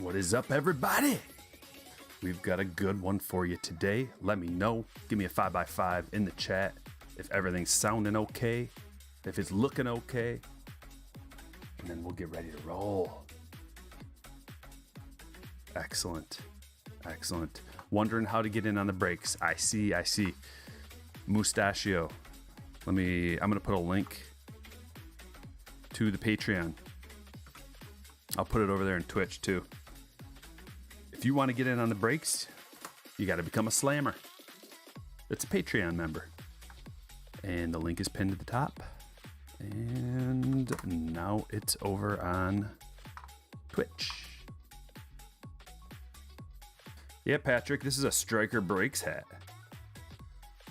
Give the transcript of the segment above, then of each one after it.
What is up, everybody? We've got a good one for you today. Let me know. Give me a 5x5 in the chat if everything's sounding okay, if it's looking okay, and then we'll get ready to roll. Excellent. Excellent. Wondering how to get in on the breaks. I see. Mustachio. I'm going to put a link to the Patreon. I'll put it over there in Twitch too. If you want to get in on the breaks, you got to become a slammer. It's a Patreon member. And the link is pinned at the top. And now it's over on Twitch. Yeah, Patrick, this is a Striker Breaks hat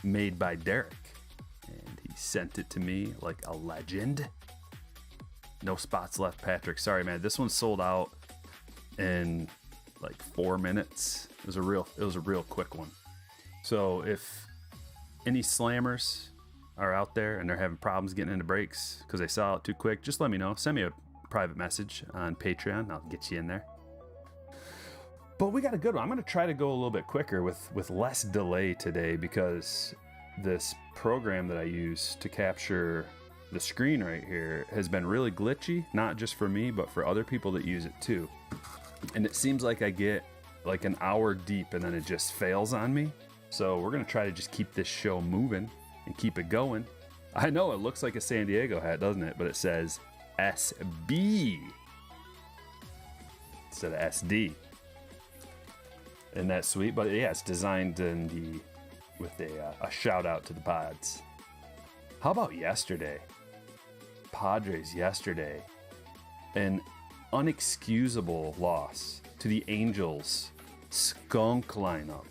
made by Derek. And he sent it to me like a legend. No spots left, Patrick. Sorry, man. This one sold out in like 4 minutes. It was a real quick one. So if any slammers are out there and they're having problems getting into breaks because they saw it too quick, just let me know. Send me a private message on Patreon. I'll get you in there. But we got a good one. I'm going to try to go a little bit quicker with less delay today because this program that I use to capture the screen right here has been really glitchy, not just for me, but for other people that use it too. And it seems like I get like an hour deep and then it just fails on me. So we're going to try to just keep this show moving and keep it going. I know it looks like a San Diego hat, doesn't it? But it says SB instead of SD. Isn't that sweet? But yeah, it's designed with a shout out to the Pods. How about yesterday? Padres yesterday. An unexcusable loss to the Angels skunk lineup.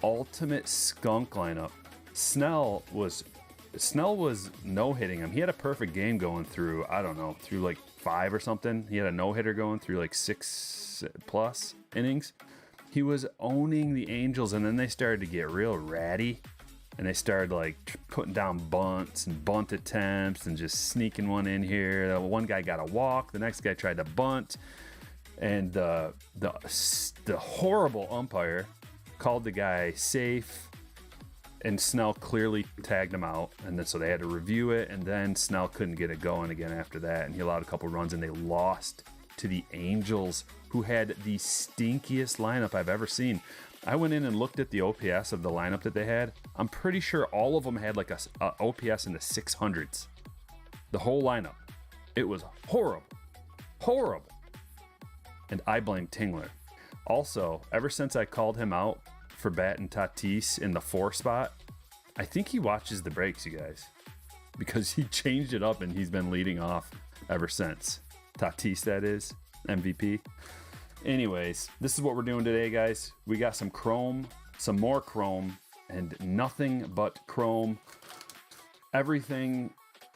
Ultimate skunk lineup. Snell was no-hitting him. He had a perfect game going through, I don't know, through like 5 or something. He had a no-hitter going through like 6+ innings. He was owning the Angels, and then they started to get real ratty, and they started like putting down bunts and bunt attempts and just sneaking one in here. One guy got a walk, the next guy tried to bunt, and the horrible umpire called the guy safe, and Snell clearly tagged him out, and then so they had to review it, and then Snell couldn't get it going again after that, and he allowed a couple runs, and they lost to the Angels, who had the stinkiest lineup I've ever seen. I went in and looked at the OPS of the lineup that they had. I'm pretty sure all of them had like a OPS in the 600s. The whole lineup. It was horrible. Horrible. And I blame Tingler. Also, ever since I called him out for batting Tatis in the 4 spot, I think he watches the breaks, you guys, because he changed it up and he's been leading off ever since. Tatis, that is, MVP. Anyways, this is what we're doing today, guys. We got some Chrome, some more Chrome, and nothing but Chrome. Everything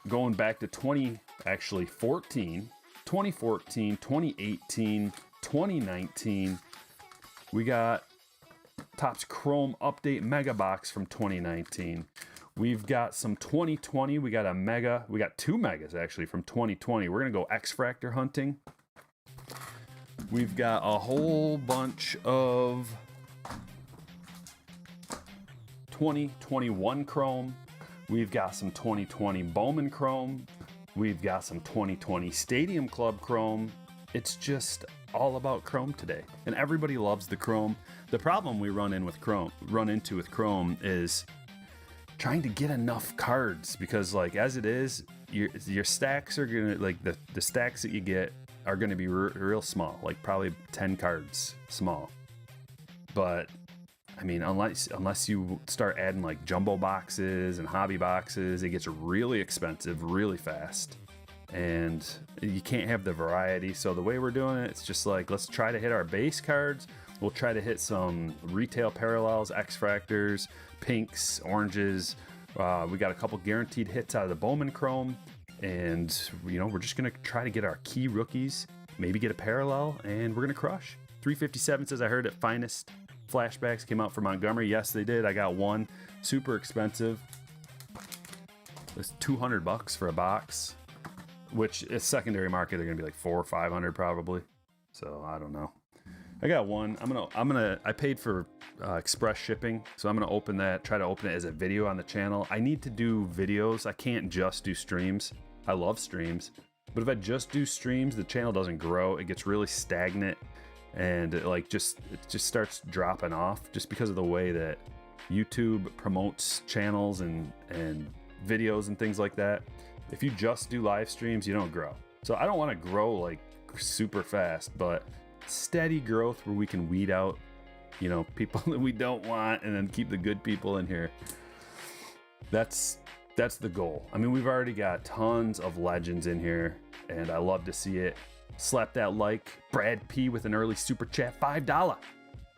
going back to 2014, 2018, 2019. We got Topps Chrome Update Mega Box from 2019. We've got some 2020. We got a mega. We got 2 megas actually from 2020. We're going to go X-Fractor hunting. We've got a whole bunch of 2021 Chrome. We've got some 2020 Bowman Chrome. We've got some 2020 Stadium Club Chrome. It's just all about Chrome today, and everybody loves the Chrome. The problem we run into with Chrome is trying to get enough cards, because like as it is, your stacks are gonna, like the stacks that you get are gonna be real small, like probably 10 cards small. But I mean, unless you start adding like jumbo boxes and hobby boxes, it gets really expensive really fast, and you can't have the variety. So the way we're doing it, it's just like, let's try to hit our base cards. We'll try to hit some retail parallels, X-Fractors, pinks, oranges. We got a couple guaranteed hits out of the Bowman Chrome, and we're just gonna try to get our key rookies, maybe get a parallel, and we're gonna crush. 357 says, I heard at Finest Flashbacks came out for Montgomery. Yes, they did. I got one. Super expensive. It's $200 for a box, which is secondary market. They're gonna be like $400 or $500 probably. So I don't know. I got one. I paid for express shipping, so I'm gonna try to open it as a video on the channel. I need to do videos. I can't just do streams. I love streams, but if I just do streams, the channel doesn't grow. It gets really stagnant, and it just starts dropping off just because of the way that YouTube promotes channels and videos and things like that. If you just do live streams, you don't grow. So I don't want to grow like super fast, but steady growth where we can weed out, people that we don't want, and then keep the good people in here. That's the goal. I mean, we've already got tons of legends in here, and I love to see it. Slap that like. Brad P with an early super chat, $5.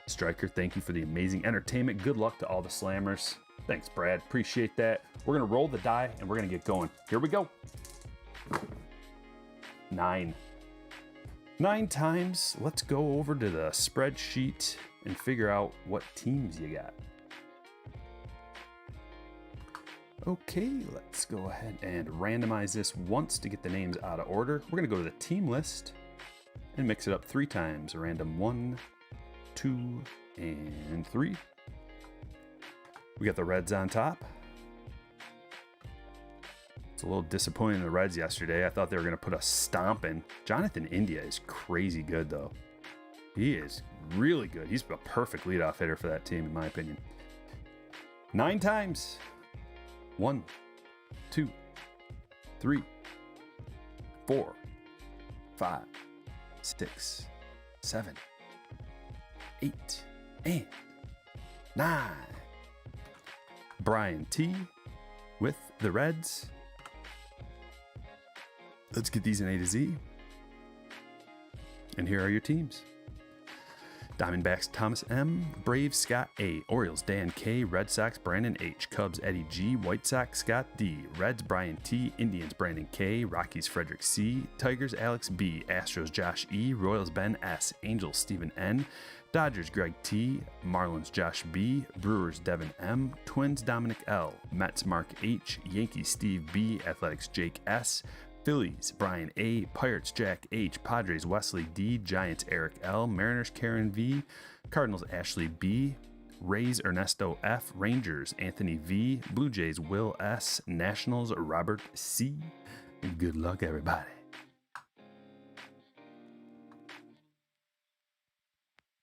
Striker, thank you for the amazing entertainment. Good luck to all the slammers. Thanks, Brad. Appreciate that. We're gonna roll the die and we're gonna get going. Here we go. 9 times. Let's go over to the spreadsheet and figure out what teams you got. Okay, let's go ahead and randomize this once to get the names out of order. We're gonna go to the team list and mix it up 3 times. Random 1, 2, and 3. We got the Reds on top. It's a little disappointing in the Reds yesterday. I thought they were going to put a stomping. Jonathan India is crazy good, though. He is really good. He's a perfect leadoff hitter for that team, in my opinion. 9 times. 1, 2, 3, 4, 5, 6, 7, 8, and 9. Brian T with the Reds. Let's get these in A to Z. And here are your teams. Diamondbacks Thomas M, Braves Scott A, Orioles Dan K, Red Sox Brandon H, Cubs Eddie G, White Sox Scott D, Reds Brian T, Indians Brandon K, Rockies Frederick C, Tigers Alex B, Astros Josh E, Royals Ben S, Angels Stephen N, Dodgers Greg T, Marlins Josh B, Brewers Devin M, Twins Dominic L, Mets Mark H, Yankees Steve B, Athletics Jake S, Phillies Brian A, Pirates Jack H, Padres Wesley D, Giants Eric L, Mariners Karen V, Cardinals Ashley B, Rays Ernesto F, Rangers Anthony V, Blue Jays Will S, Nationals Robert C. Good luck, everybody.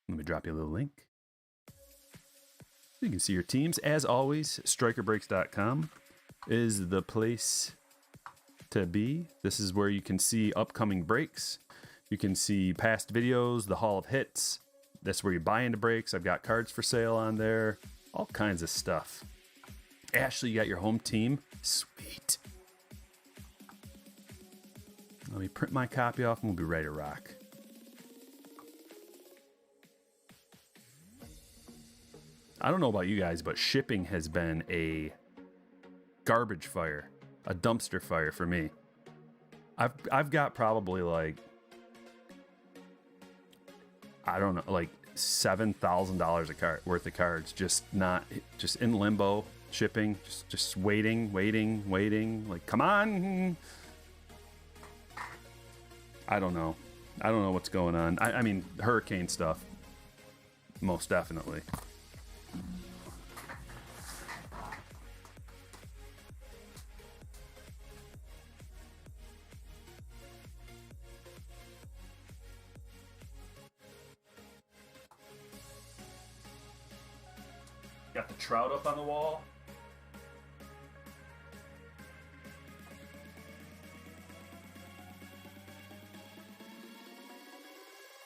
Let me drop you a little link. You can see your teams. As always, strikerbreaks.com is the place to be. This is where you can see upcoming breaks. You can see past videos, the Hall of Hits. That's where you buy into breaks. I've got cards for sale on there. All kinds of stuff. Ashley, you got your home team. Sweet. Let me print my copy off and we'll be ready to rock. I don't know about you guys, but shipping has been a garbage fire. A dumpster fire for me. I've got probably like, I don't know, like $7,000 a card worth of cards, just in limbo, shipping, just waiting. Like, come on. I don't know what's going on. I mean, hurricane stuff, most definitely. Got the trout up on the wall.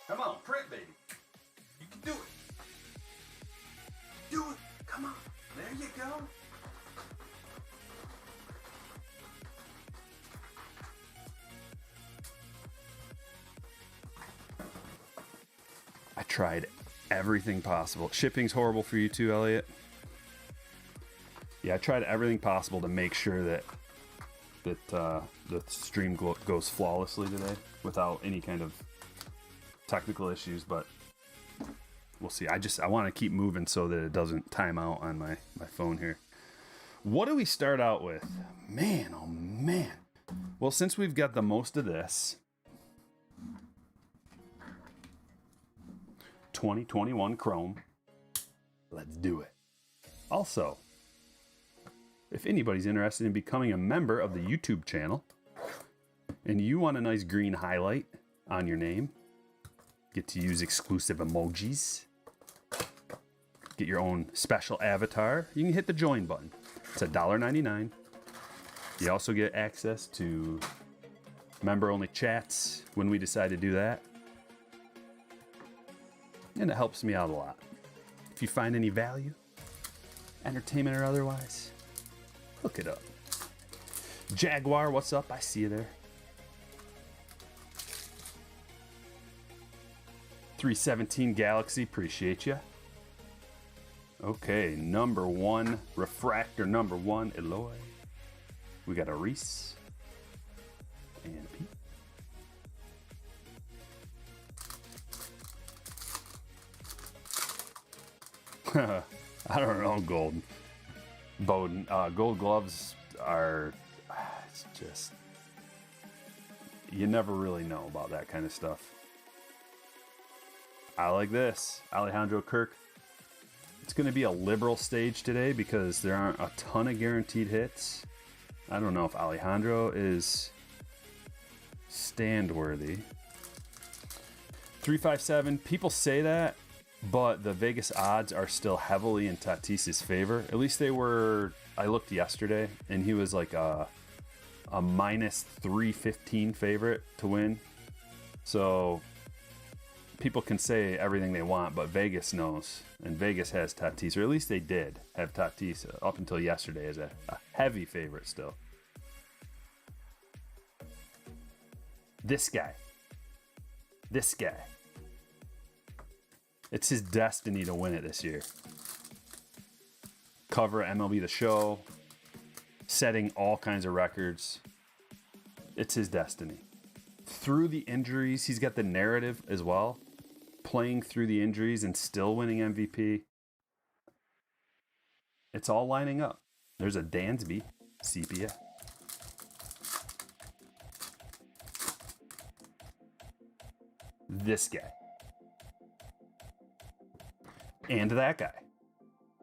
Come on, print, baby. You can do it. Do it. Come on. There you go. I tried everything possible. Shipping's horrible for you too, Elliot. Yeah, I tried everything possible to make sure that the stream goes flawlessly today without any kind of technical issues, but we'll see. I want to keep moving so that it doesn't time out on my phone here. What do we start out with? Man, oh man. Well, since we've got the most of this, 2021 Chrome, let's do it. Also, if anybody's interested in becoming a member of the YouTube channel and you want a nice green highlight on your name, get to use exclusive emojis, get your own special avatar, you can hit the join button. It's $1.99. You also get access to member-only chats when we decide to do that. And it helps me out a lot. If you find any value, entertainment or otherwise, hook it up. Jaguar, what's up? I see you there. 317 Galaxy, appreciate you. Okay, number 1, Refractor number 1, Eloy. We got a Reese and a Pete. I don't know, Bowden. Gold gloves are, it's just, you never really know about that kind of stuff. I like this. Alejandro Kirk. It's going to be a liberal stage today because there aren't a ton of guaranteed hits. I don't know if Alejandro is stand worthy. 357. People say that. but the Vegas odds are still heavily in Tatis's favor. At least they were. I looked yesterday, and he was like a minus 315 favorite to win. So people can say everything they want, but Vegas knows, and Vegas has Tatis, or at least they did have Tatis up until yesterday as a heavy favorite still. This guy. It's his destiny to win it this year. Cover MLB The Show, setting all kinds of records. It's his destiny. Through the injuries, he's got the narrative as well. Playing through the injuries and still winning MVP. It's all lining up. There's a Dansby sepia. This guy. And that guy.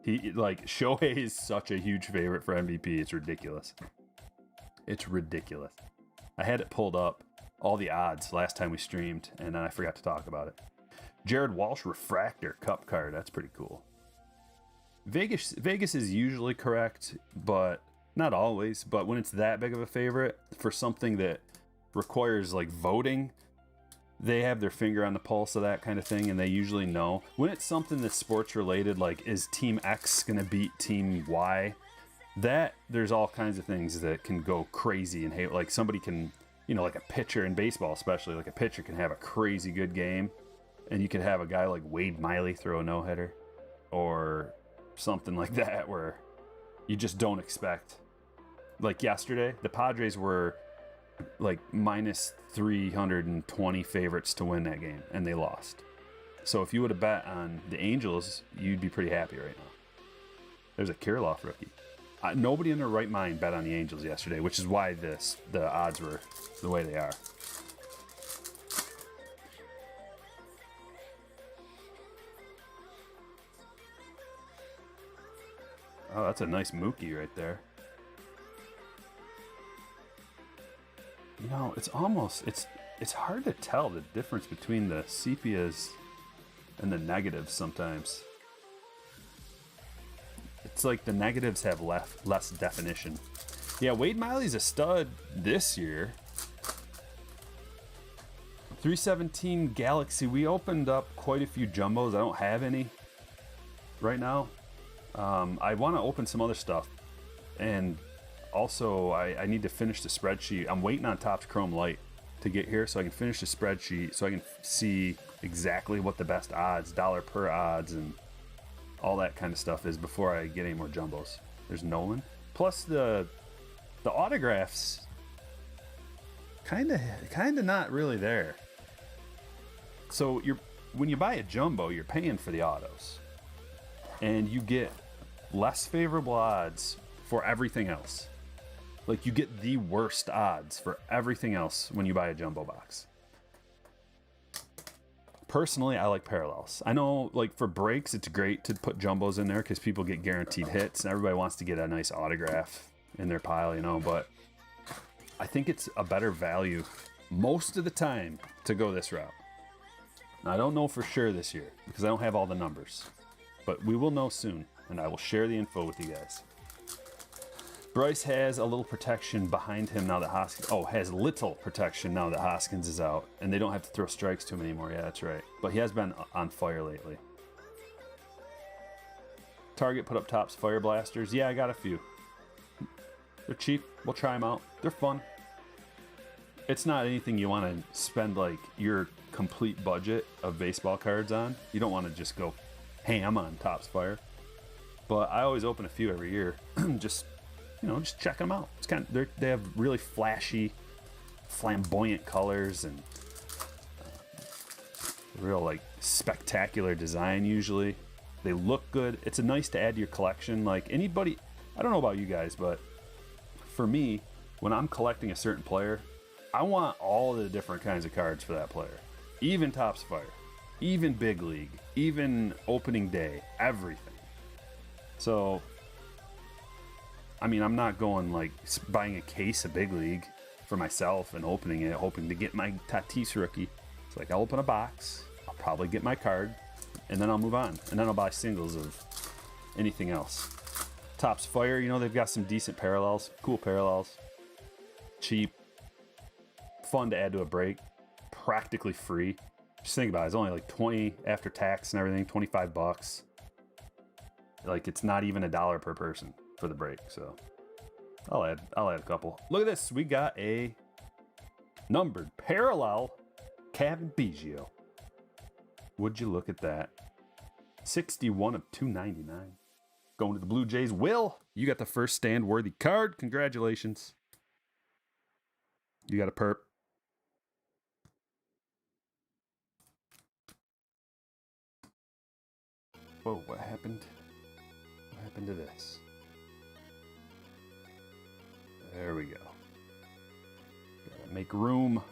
He, like, Shohei is such a huge favorite for MVP. It's ridiculous. It's ridiculous. I had it pulled up, all the odds, last time we streamed, and then I forgot to talk about it. Jared Walsh Refractor Cup card. That's pretty cool. Vegas is usually correct, but not always. But when it's that big of a favorite for something that requires, like, voting, they have their finger on the pulse of that kind of thing, and they usually know. When it's something that's sports related, like is Team X going to beat Team Y, that there's all kinds of things that can go crazy and hate. Like somebody can, you know, like a pitcher in baseball especially, like a pitcher can have a crazy good game, and you could have a guy like Wade Miley throw a no-hitter or something like that where you just don't expect. Like yesterday, the Padres were like minus 320 favorites to win that game, and they lost. So if you would have bet on the Angels, you'd be pretty happy right now. There's a Kirilloff rookie. Nobody in their right mind bet on the Angels yesterday, which is why the odds were the way they are. Oh, that's a nice Mookie right there. You know, it's hard to tell the difference between the sepias and the negatives sometimes. It's like the negatives have less definition. Yeah, Wade Miley's a stud this year. 317 Galaxy. We opened up quite a few jumbos. I don't have any right now. I want to open some other stuff. And also, I need to finish the spreadsheet. I'm waiting on Topps Chrome Lite to get here so I can finish the spreadsheet so I can see exactly what the best odds, dollar per odds, and all that kind of stuff is before I get any more jumbos. There's Nolan. Plus the autographs, kind of not really there. So when you buy a jumbo, you're paying for the autos, and you get less favorable odds for everything else. Like, you get the worst odds for everything else when you buy a jumbo box. Personally, I like parallels. I know, like, for breaks, it's great to put jumbos in there because people get guaranteed hits, and everybody wants to get a nice autograph in their pile, you know, but I think it's a better value most of the time to go this route. Now, I don't know for sure this year because I don't have all the numbers, but we will know soon, and I will share the info with you guys. Bryce has a little protection behind him now that Hoskins... Oh, has little protection now that Hoskins is out. And they don't have to throw strikes to him anymore. Yeah, that's right. But he has been on fire lately. Target put up Topps Fire Blasters. Yeah, I got a few. They're cheap. We'll try them out. They're fun. It's not anything you want to spend, like, your complete budget of baseball cards on. You don't want to just go ham on Topps Fire. But I always open a few every year. Just check them out. It's kind of, they have really flashy, flamboyant colors and real, like, spectacular design usually. They look good. It's a nice to add to your collection. Like, anybody, I don't know about you guys, but for me, when I'm collecting a certain player, I want all the different kinds of cards for that player. Even Topps Fire, even Big League, even opening day, everything. So, I mean, I'm not going, like, buying a case of Big League for myself and opening it, hoping to get my Tatis rookie. It's like, I'll open a box. I'll probably get my card. and then I'll move on. And then I'll buy singles of anything else. Topps Fire, you know, they've got some decent parallels. Cool parallels. Cheap. Fun to add to a break. Practically free. Just think about it. It's only like 20 after tax and everything. 25 bucks. Like, it's not even $1 per person for the break, so I'll add a couple. Look at this. We got a numbered parallel Kevin Biggio. Would you look at that? 61 of 299. Going to the Blue Jays. Will, you got the first stand-worthy card. Congratulations. You got a perp. Whoa, what happened? What happened to this? There we go. Gotta make room.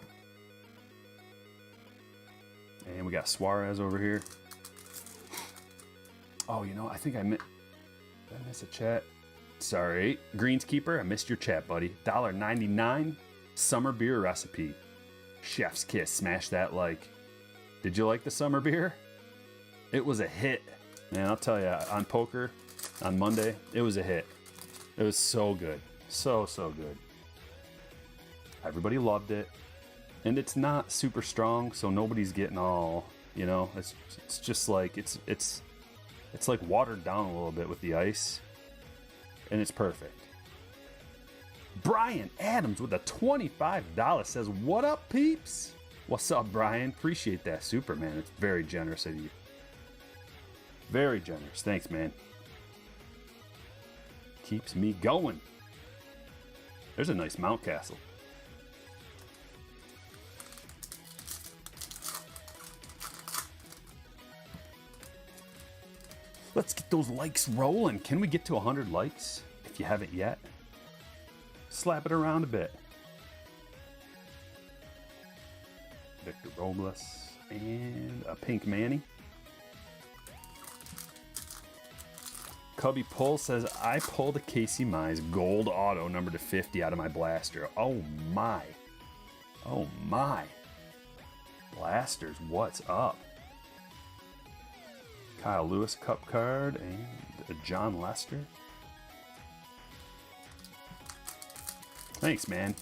And we got Suarez over here. Oh, you know, I think did I miss a chat? Sorry. Greenskeeper, I missed your chat, buddy. $1.99 summer beer recipe. Chef's kiss. Smash that like. Did you like the summer beer? It was a hit. Man, I'll tell you, on poker, on Monday, it was a hit. It was so good. So good. Everybody loved it. And it's not super strong, so nobody's getting all, you know, it's just like, it's like watered down a little bit with the ice. And it's perfect. Brian Adams with a $25 says, what up, peeps? What's up, Brian? Appreciate that super, man. It's very generous of you. Very generous. Thanks, man. Keeps me going. There's a nice Mount Castle. Let's get those likes rolling. Can we get to 100 likes? If you haven't yet, slap it around a bit. Victor Robles and a pink Manny. Cubby Pull says, I pulled a Casey Mize gold auto number to 50 out of my blaster. Oh my. Oh my. Blasters, what's up? Kyle Lewis cup card and a John Lester. Thanks, man.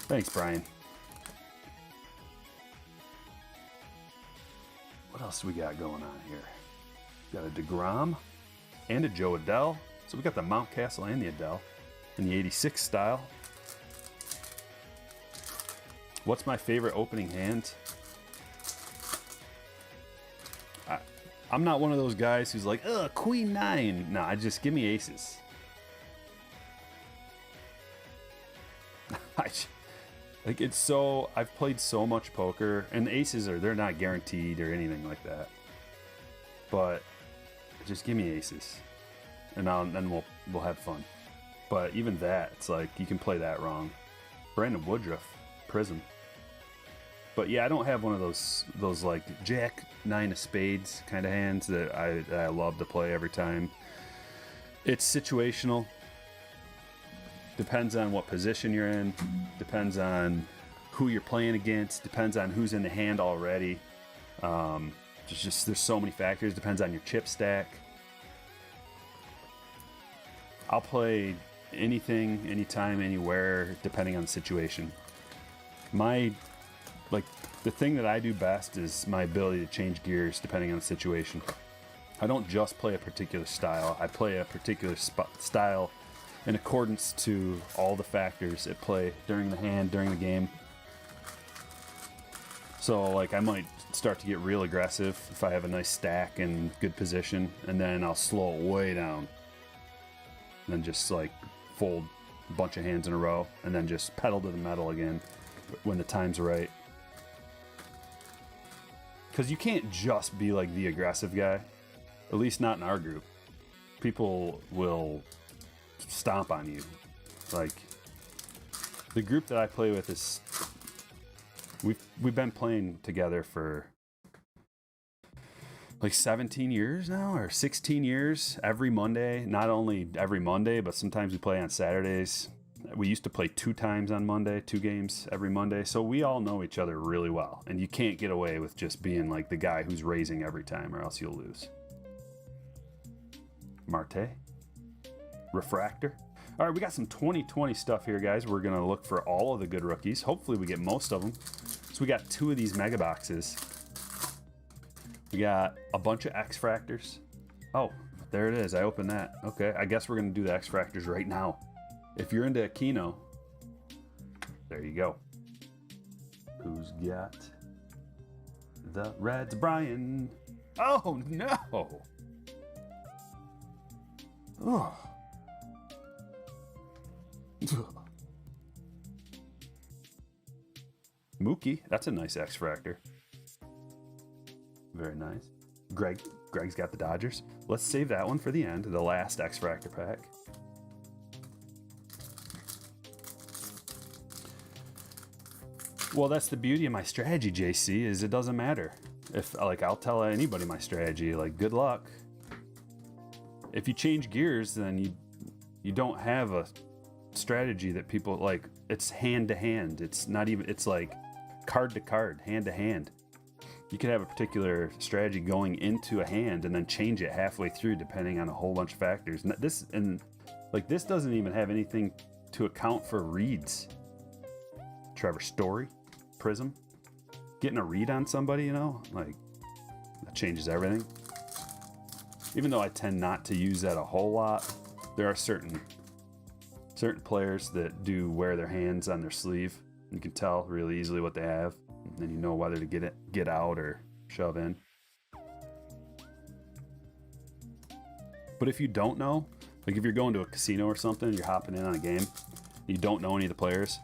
Thanks, Brian. What else do we got going on here? Got a DeGrom and a Joe Adele. So we got the Mount Castle and the Adele in the 86 style. What's my favorite opening hand? I'm not one of those guys who's like, ugh, Queen 9. No, I just give me aces. Like, it's so, I've played so much poker, and the aces they're not guaranteed or anything like that. But just give me aces, and then we'll have fun. But even that, it's like you can play that wrong. Brandon Woodruff, Prism. But yeah, I don't have one of those like Jack 9 of spades kind of hands that I love to play every time. It's situational. Depends on what position you're in. Depends on who you're playing against. Depends on who's in the hand already. There's so many factors. Depends on your chip stack. I'll play anything, anytime, anywhere, depending on the situation. The thing that I do best is my ability to change gears depending on the situation. I don't just play a particular style. I play a particular style in accordance to all the factors at play during the hand, during the game. So, like, I might start to get real aggressive if I have a nice stack and good position, and then I'll slow it way down. And then just, like, fold a bunch of hands in a row, and then just pedal to the metal again when the time's right. Because you can't just be like the aggressive guy, at least not in our group. People will stomp on you. Like, the group that I play with is, we've been playing together for like 17 years now, or 16 years, every Monday. Not only every Monday, but sometimes we play on Saturdays. We used to play 2 times on Monday, 2 games every Monday. So we all know each other really well. And you can't get away with just being like the guy who's raising every time or else you'll lose. Marte. Refractor. All right, we got some 2020 stuff here, guys. We're going to look for all of the good rookies. Hopefully we get most of them. So we got 2 of these mega boxes. We got a bunch of X-Fractors. Oh, there it is. I opened that. Okay, I guess we're going to do the X-Fractors right now. If you're into Aquino, there you go. Who's got the Reds? Brian. Oh, no. Oh. Mookie, that's a nice X-Fractor. Very nice. Greg's got the Dodgers. Let's save that one for the end, the last X-Fractor pack. Well, that's the beauty of my strategy, JC, is it doesn't matter. If, like, I'll tell anybody my strategy, like, good luck. If you change gears, then you don't have a strategy that people, like, it's hand to hand. It's not even, it's like card to card, hand to hand. You could have a particular strategy going into a hand and then change it halfway through depending on a whole bunch of factors. This doesn't even have anything to account for reads. Trevor Story, Prism, getting a read on somebody, you know, like that changes everything. Even though I tend not to use that a whole lot, there are certain players that do wear their hands on their sleeve. You can tell really easily what they have, and then you know whether to get out or shove in. But if you don't know, like if you're going to a casino or something, you're hopping in on a game, you don't know any of the players,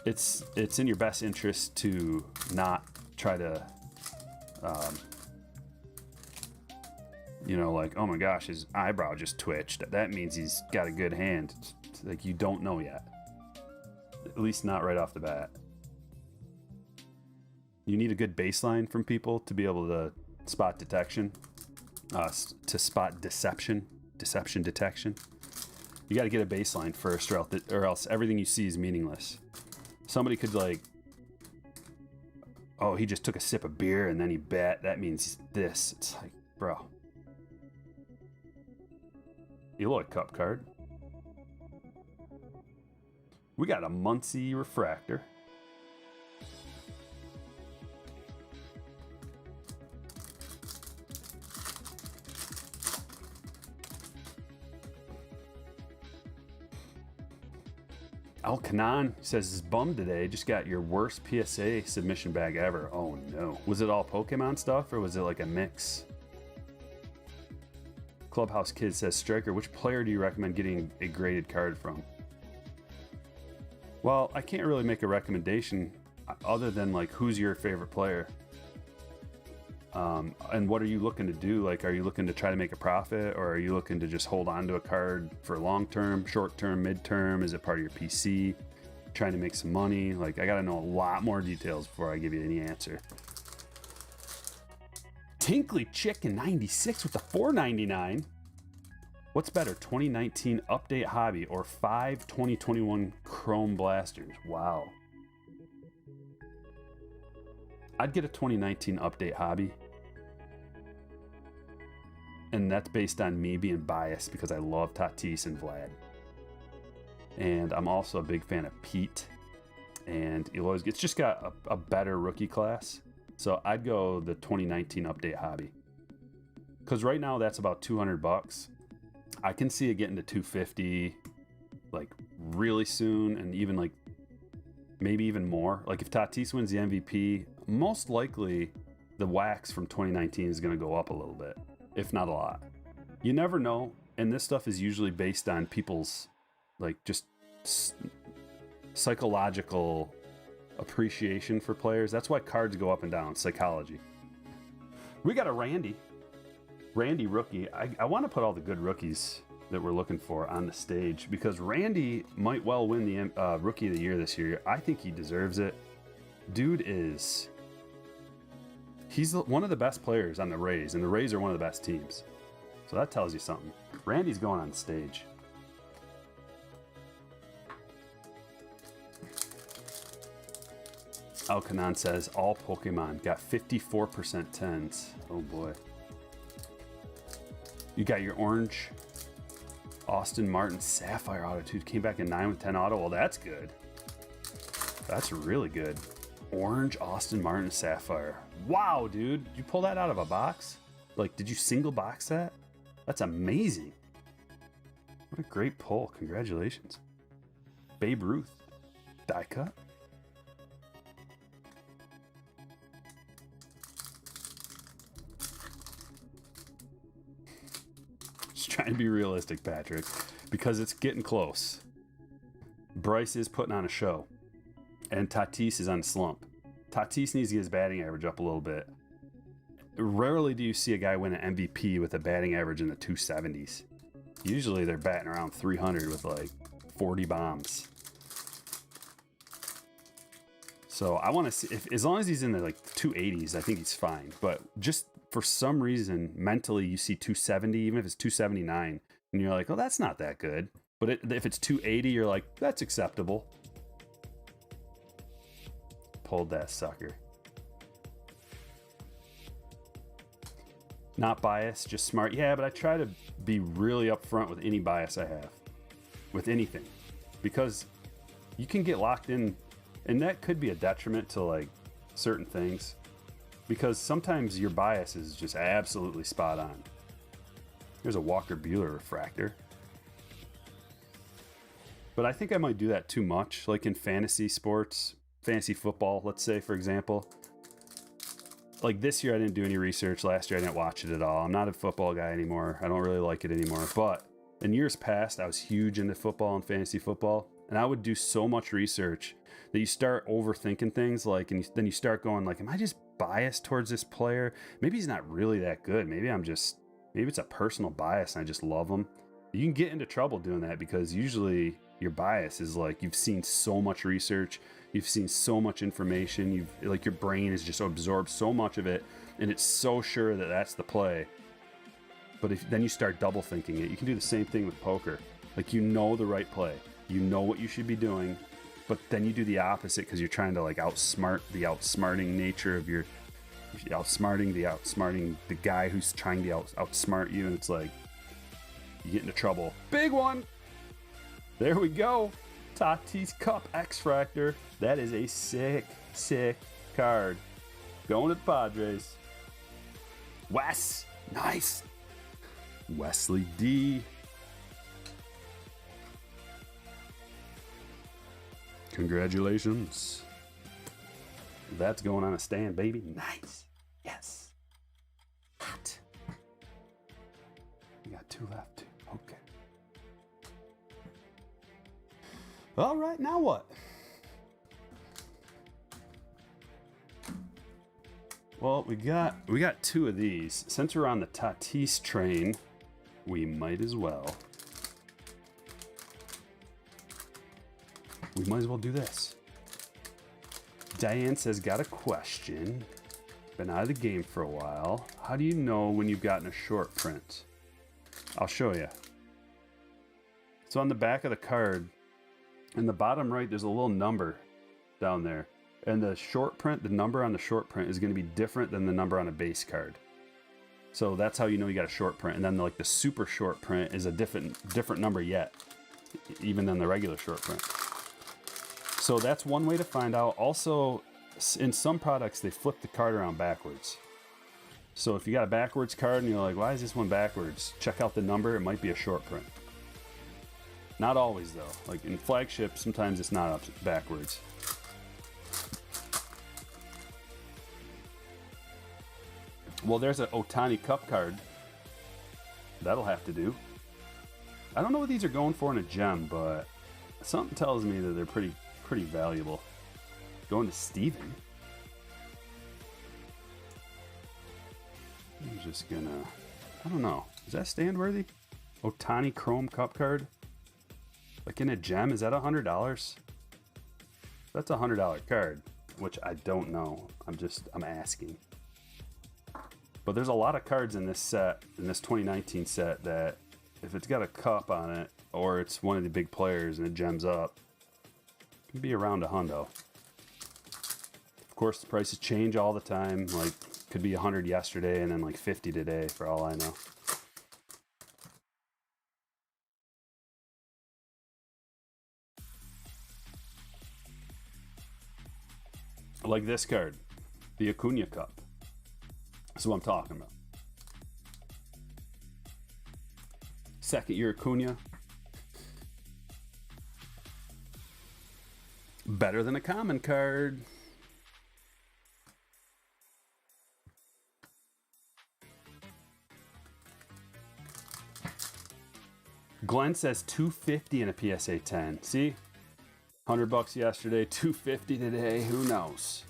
it's in your best interest to not try to, like, oh my gosh, his eyebrow just twitched. That means he's got a good hand. It's like, you don't know yet. At least not right off the bat. You need a good baseline from people to be able to spot detection, to spot deception detection. You got to get a baseline first, or else everything you see is meaningless. Somebody could, like, oh, he just took a sip of beer and then he bet. That means this. It's like, bro. Eloy Cup card. We got a Muncie Refractor. Al Kanan says he's bummed today. Just got your worst PSA submission bag ever. Oh no. Was it all Pokemon stuff or was it like a mix? Clubhouse Kid says, Striker, which player do you recommend getting a graded card from? Well, I can't really make a recommendation other than, like, who's your favorite player? And what are you looking to do? Like, are you looking to try to make a profit, or are you looking to just hold on to a card for long term, short term, mid term? Is it part of your PC? Trying to make some money? Like, I got to know a lot more details before I give you any answer. Tinkley Chicken 96 with the $4.99. What's better, 2019 Update Hobby or 5 2021 Chrome Blasters? Wow. I'd get a 2019 Update Hobby. And that's based on me being biased because I love Tatis and Vlad. And I'm also a big fan of Pete. And Eloy's. It's just got a better rookie class. So I'd go the 2019 Update Hobby. Because right now that's about $200. I can see it getting to $250 like really soon, and even like maybe even more. Like if Tatis wins the MVP, most likely the wax from 2019 is going to go up a little bit, if not a lot. You never know, and this stuff is usually based on people's like just psychological appreciation for players. That's why cards go up and down, psychology. We got a Randy rookie. I want to put all the good rookies that we're looking for on the stage because Randy might well win the Rookie of the Year this year. I think he deserves it. Dude he's one of the best players on the Rays, and the Rays are one of the best teams. So that tells you something. Randy's going on stage. Alkanon says, all Pokemon got 54% 10s. Oh boy. You got your orange Austin Martin Sapphire auto, dude. Came back in 9 with 10 auto. Well, that's good. That's really good. Orange Austin Martin Sapphire. Wow, dude. Did you pull that out of a box? Like, did you single box that? That's amazing. What a great pull. Congratulations. Babe Ruth. Die cut. Just trying to be realistic, Patrick, because it's getting close. Bryce is putting on a show, and Tatis is on a slump. Tatis needs to get his batting average up a little bit. Rarely do you see a guy win an MVP with a batting average in the 270s. Usually they're batting around 300 with like 40 bombs. So I want to see, if as long as he's in the like 280s, I think he's fine. But just for some reason, mentally, you see 270, even if it's 279, and you're like, oh, that's not that good. But if it's 280, you're like, that's acceptable. Pulled that sucker. Not biased, just smart. Yeah, but I try to be really upfront with any bias I have, with anything, because you can get locked in, and that could be a detriment to like certain things, because sometimes your bias is just absolutely spot on. There's a Walker Buehler refractor. But I think I might do that too much, like in fantasy sports, fantasy football, let's say, for example. Like this year, I didn't do any research. Last year, I didn't watch it at all. I'm not a football guy anymore. I don't really like it anymore. But in years past, I was huge into football and fantasy football. And I would do so much research that you start overthinking things. Like, and then you start going like, am I just biased towards this player? Maybe he's not really that good. Maybe it's a personal bias and I just love him. You can get into trouble doing that because usually your bias is like you've seen so much research, you've seen so much information, your brain has just absorbed so much of it, and it's so sure that that's the play. But then you start double thinking it. You can do the same thing with poker. Like, you know the right play, you know what you should be doing, but then you do the opposite because you're trying to like outsmart the outsmarting nature of your outsmarting the guy who's trying to outsmart you, and it's like you get into trouble. Big one. There we go. Tatis Cup X-Fractor. That is a sick card. Going to the Padres. Wes. Nice. Wesley D. Congratulations. That's going on a stand, baby. Nice. Yes. Hot. We got 2 left, too. Okay. All right, now what? Well, we got 2 of these. Since we're on the Tatis train, we might as well. We might as well do this. Diane says, got a question. Been out of the game for a while. How do you know when you've gotten a short print? I'll show you. So on the back of the card, in the bottom right, there's a little number down there. And the short print, the number on the short print is going to be different than the number on a base card. So that's how you know you got a short print. And then like the super short print is a different number yet, even than the regular short print. So that's one way to find out. Also, in some products, they flip the card around backwards. So if you got a backwards card and you're like, why is this one backwards? Check out the number. It might be a short print. Not always, though. Like in flagship, sometimes it's not backwards. Well, there's an Ohtani Cup card. That'll have to do. I don't know what these are going for in a gem, but something tells me that they're pretty valuable. Going to Steven. I'm just gonna... I don't know. Is that stand worthy? Ohtani Chrome Cup card? Like in a gem, is that $100? That's a $100 card, which I don't know. I'm asking. But there's a lot of cards in this set, in this 2019 set, that if it's got a cup on it, or it's one of the big players and it gems up, it can be around $100. course, the prices change all the time. Like, could be 100 yesterday and then like 50 today, for all I know. Like this card, the Acuna Cup. That's what I'm talking about. Second year Acuna. Better than a common card. Glenn says 250 in a PSA 10. See? $100 yesterday, 250 today. Who knows?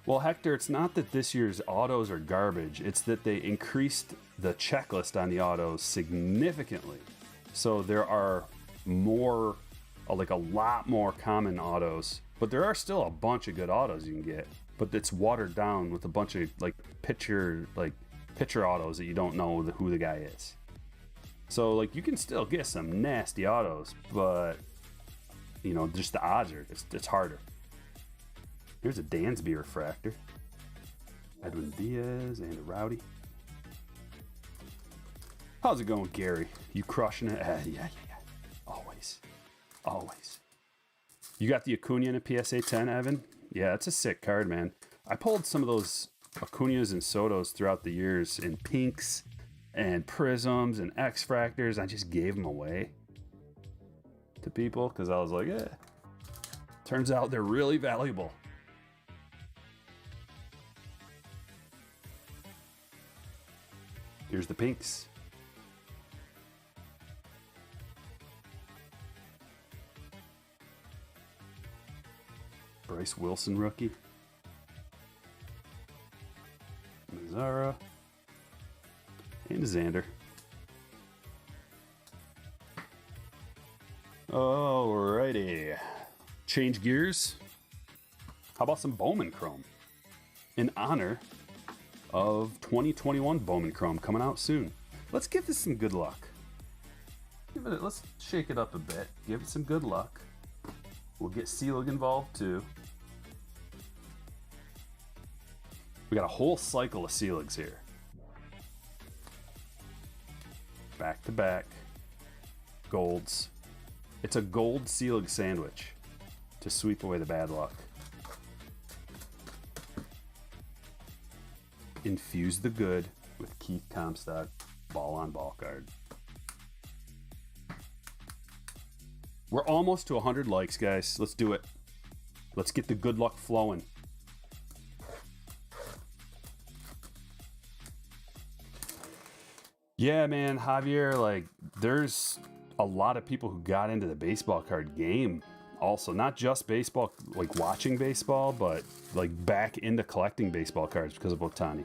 Well, Hector, it's not that this year's autos are garbage. It's that they increased the checklist on the autos significantly. So there are more, like a lot more common autos. But there are still a bunch of good autos you can get. But it's watered down with a bunch of like pitcher autos that you don't know who the guy is. So like you can still get some nasty autos, but you know, just the odds are it's harder. Here's a Dansby refractor. Edwin Diaz and a Rowdy. How's it going, Gary? You crushing it? Yeah. Always. You got the Acuna in a PSA 10, Evan? Yeah, that's a sick card, man. I pulled some of those Acunas and Sotos throughout the years in pinks and prisms and X-fractors. I just gave them away to people because I was like, turns out they're really valuable. Here's the pinks. Bryce Wilson rookie. Mazzara. And Xander. Alrighty. Change gears. How about some Bowman Chrome? In honor of 2021 Bowman Chrome coming out soon. Let's give this some good luck. Let's shake it up a bit. Give it some good luck. We'll get Seelig involved too. We got a whole cycle of Seeligs here. Back to back. Golds. It's a gold Seelig sandwich to sweep away the bad luck. Infuse the good with Keith Comstock ball on ball card. We're almost to 100 likes, guys. Let's do it. Let's get the good luck flowing. Yeah, man, Javier, like, there's a lot of people who got into the baseball card game also. Not just baseball, like watching baseball, but like back into collecting baseball cards because of Ohtani.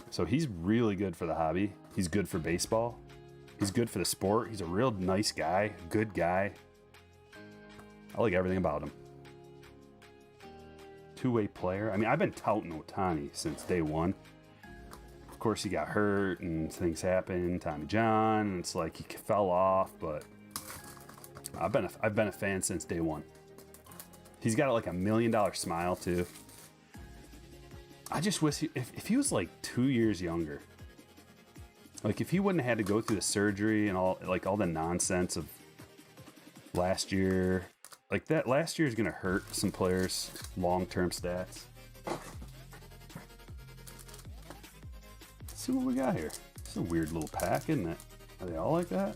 So he's really good for the hobby. He's good for baseball. He's good for the sport. He's a real nice guy, good guy. I like everything about him. Two-way player. I mean, I've been touting Ohtani since day one. Of course, he got hurt and things happened. Tommy John, and it's like he fell off, but I've been a fan since day one. He's got like $1 million smile too. I just wish if he was like 2 years younger, like if he wouldn't have had to go through the surgery and all the nonsense of last year. Like that last year is gonna hurt some players' long-term stats. Let's see what we got here. It's a weird little pack, isn't it? Are they all like that?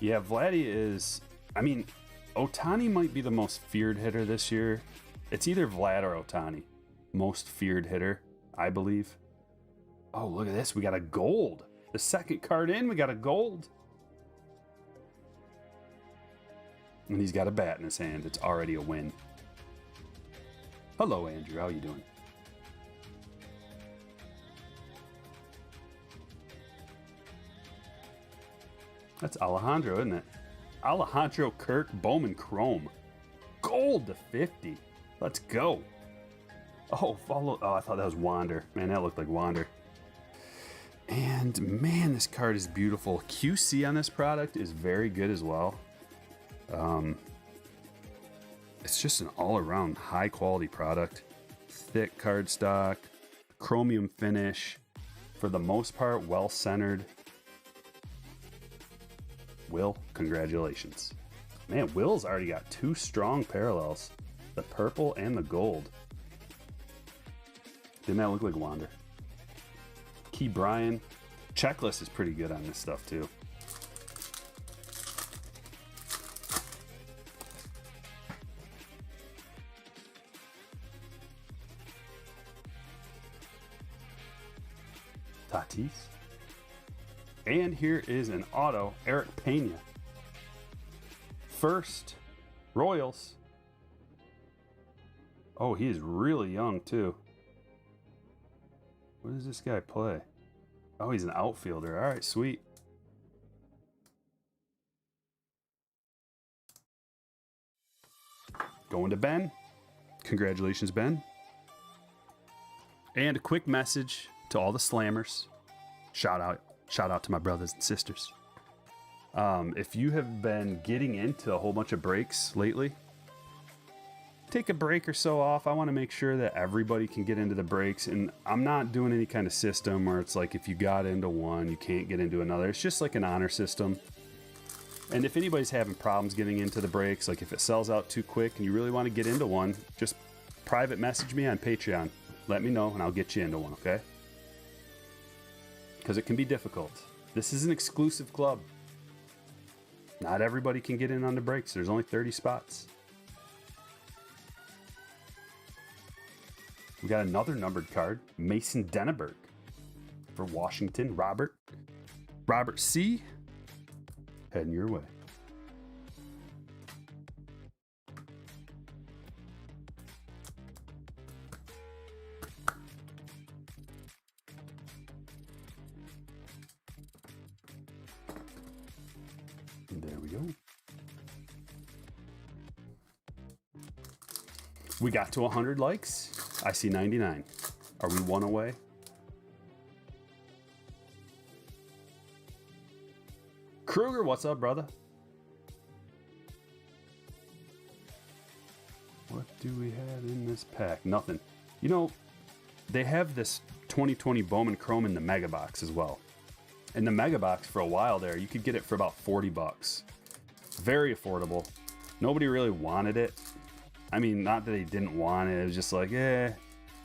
Yeah, Vladdy is... I mean, Ohtani might be the most feared hitter this year. It's either Vlad or Ohtani. Most feared hitter, I believe. Oh, look at this. We got a gold. The second card in, we got a gold. And he's got a bat in his hand. It's already a win. Hello, Andrew. How you doing? That's Alejandro, isn't it? Alejandro Kirk Bowman Chrome. Gold to 50. Let's go. Oh, I thought that was Wander. Man, that looked like Wander. And man, this card is beautiful. QC on this product is very good as well. It's just an all-around high-quality product. Thick cardstock, chromium finish. For the most part, well-centered. Will, congratulations. Man, Will's already got 2 strong parallels. The purple and the gold. Didn't that look like Wander? Key Brian. Checklist is pretty good on this stuff too. Tatis. And here is an auto, Eric Pena. First, Royals. Oh, he is really young too. What does this guy play? Oh, he's an outfielder. All right, sweet. Going to Ben. Congratulations, Ben. And a quick message to all the slammers. Shout out to my brothers and sisters. If you have been getting into a whole bunch of breaks lately, take a break or so off. I want to make sure that everybody can get into the breaks, and I'm not doing any kind of system where it's like if you got into one, you can't get into another. It's just like an honor system. And if anybody's having problems getting into the breaks, like if it sells out too quick and you really want to get into one, just private message me on Patreon. Let me know and I'll get you into one, okay? Because it can be difficult. This is an exclusive club. Not everybody can get in on the breaks. There's only 30 spots. We got another numbered card, Mason Denneberg for Washington. Robert C. Heading your way. And there we go. We got to 100 likes. I see 99. Are we one away? Kruger, what's up, brother? What do we have in this pack? Nothing. You know, they have this 2020 Bowman Chrome in the Mega Box as well. In the Mega Box for a while there, you could get it for about 40 bucks. Very affordable. Nobody really wanted it. I mean, not that they didn't want it. It was just like, you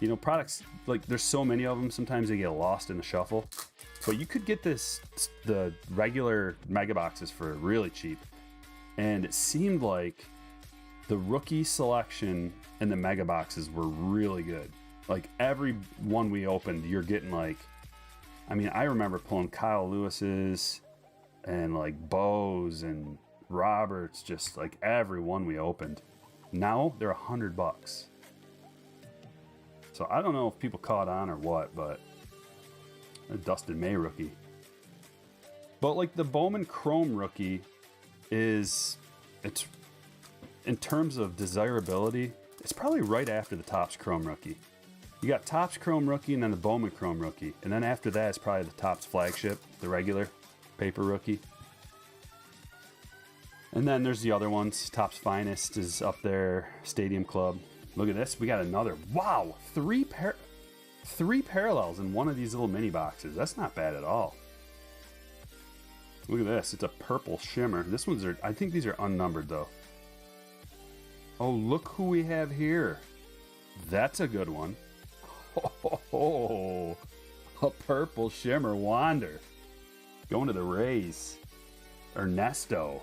know, products, like there's so many of them. Sometimes they get lost in the shuffle. But you could get the regular Mega Boxes for really cheap. And it seemed like the rookie selection in the Mega Boxes were really good. Like every one we opened, you're getting like, I mean, I remember pulling Kyle Lewis's and like Bo's and Roberts, just like every one we opened. Now they're $100. So I don't know if people caught on or what, but a Dustin May rookie. But like the Bowman Chrome rookie it's in terms of desirability, it's probably right after the Topps Chrome rookie. You got Topps Chrome rookie and then the Bowman Chrome rookie. And then after that, it's probably the Topps flagship, the regular paper rookie. And then there's the other ones. Topps Finest is up there. Stadium Club. Look at this. We got another. Wow. Three parallels in one of these little mini boxes. That's not bad at all. Look at this. It's a purple shimmer. This one's I think these are unnumbered though. Oh, look who we have here. That's a good one. Oh, a purple shimmer Wander. Going to the Rays. Ernesto.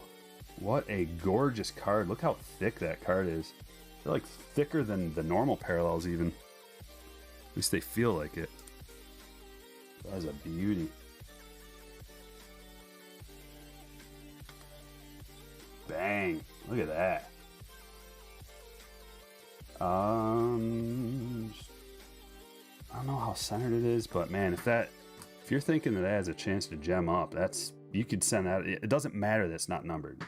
What a gorgeous card. Look how thick that card is. They're like thicker than the normal parallels even. At least they feel like it. That is a beauty. Bang. Look at that. I don't know how centered it is, but man, if you're thinking that has a chance to gem up, you could send that. It doesn't matter that it's not numbered.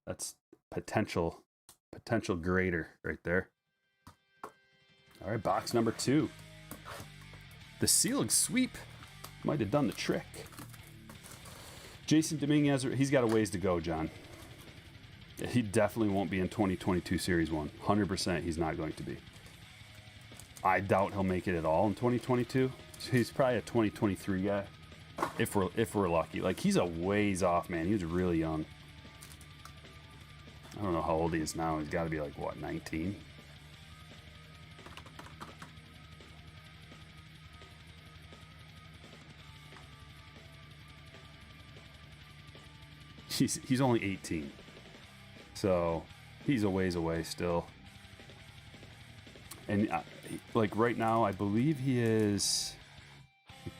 That's potential grader right there. All right, box number 2. The sealed sweep. Might have done the trick. Jason Dominguez, he's got a ways to go, John. He definitely won't be in 2022 Series 1. 100% he's not going to be. I doubt he'll make it at all in 2022. He's probably a 2023 guy. If we're lucky. Like, he's a ways off, man. He was really young. I don't know how old he is now. He's got to be like, what, 19? He's only 18. So, he's a ways away still. And, like, right now, I believe he is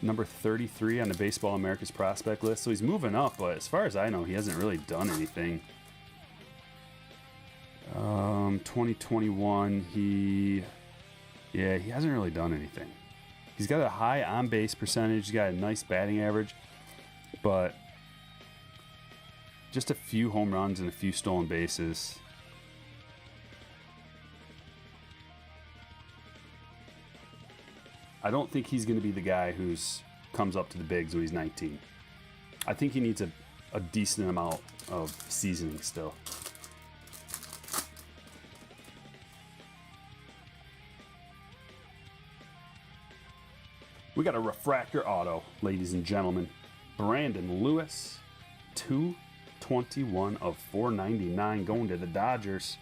number 33 on the Baseball America's prospect list. So, he's moving up, but as far as I know, he hasn't really done anything. 2021, he hasn't really done anything. He's got a high on-base percentage. He's got a nice batting average, but just a few home runs and a few stolen bases. I don't think he's going to be the guy who's comes up to the bigs when he's 19. I think he needs a decent amount of seasoning still. We got a refractor auto, ladies and gentlemen. Brandon Lewis, 221 of 499 going to the Dodgers.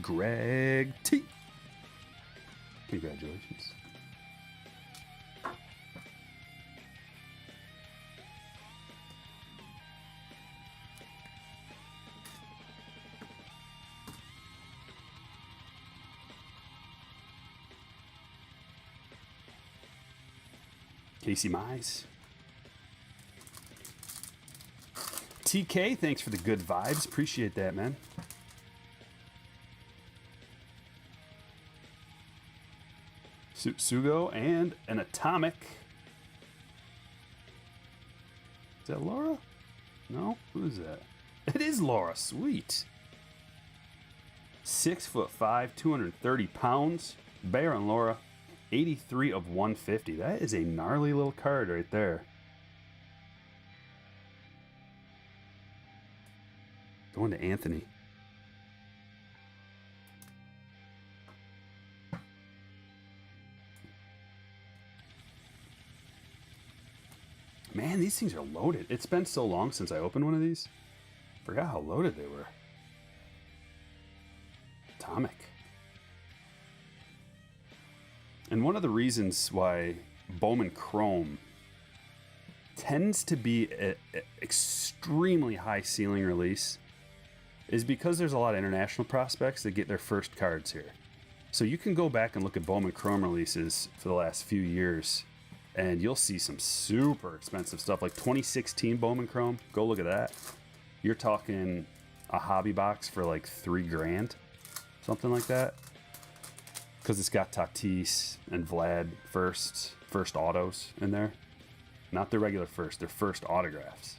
Greg T. Congratulations. Casey Mize. TK, thanks for the good vibes. Appreciate that, man. Sugo and an atomic. Is that Laura? No? Who is that? It is Laura. Sweet. 6'5", 230 pounds. Bear and Laura. 83 of 150. That is a gnarly little card right there. Going to Anthony. Man, these things are loaded. It's been so long since I opened one of these. Forgot how loaded they were. Atomic. And one of the reasons why Bowman Chrome tends to be an extremely high ceiling release is because there's a lot of international prospects that get their first cards here. So you can go back and look at Bowman Chrome releases for the last few years, and you'll see some super expensive stuff, like 2016 Bowman Chrome. Go look at that. You're talking a hobby box for like $3,000, something like that. Because it's got Tatis and Vlad first autos in there. Not their regular first, their first autographs.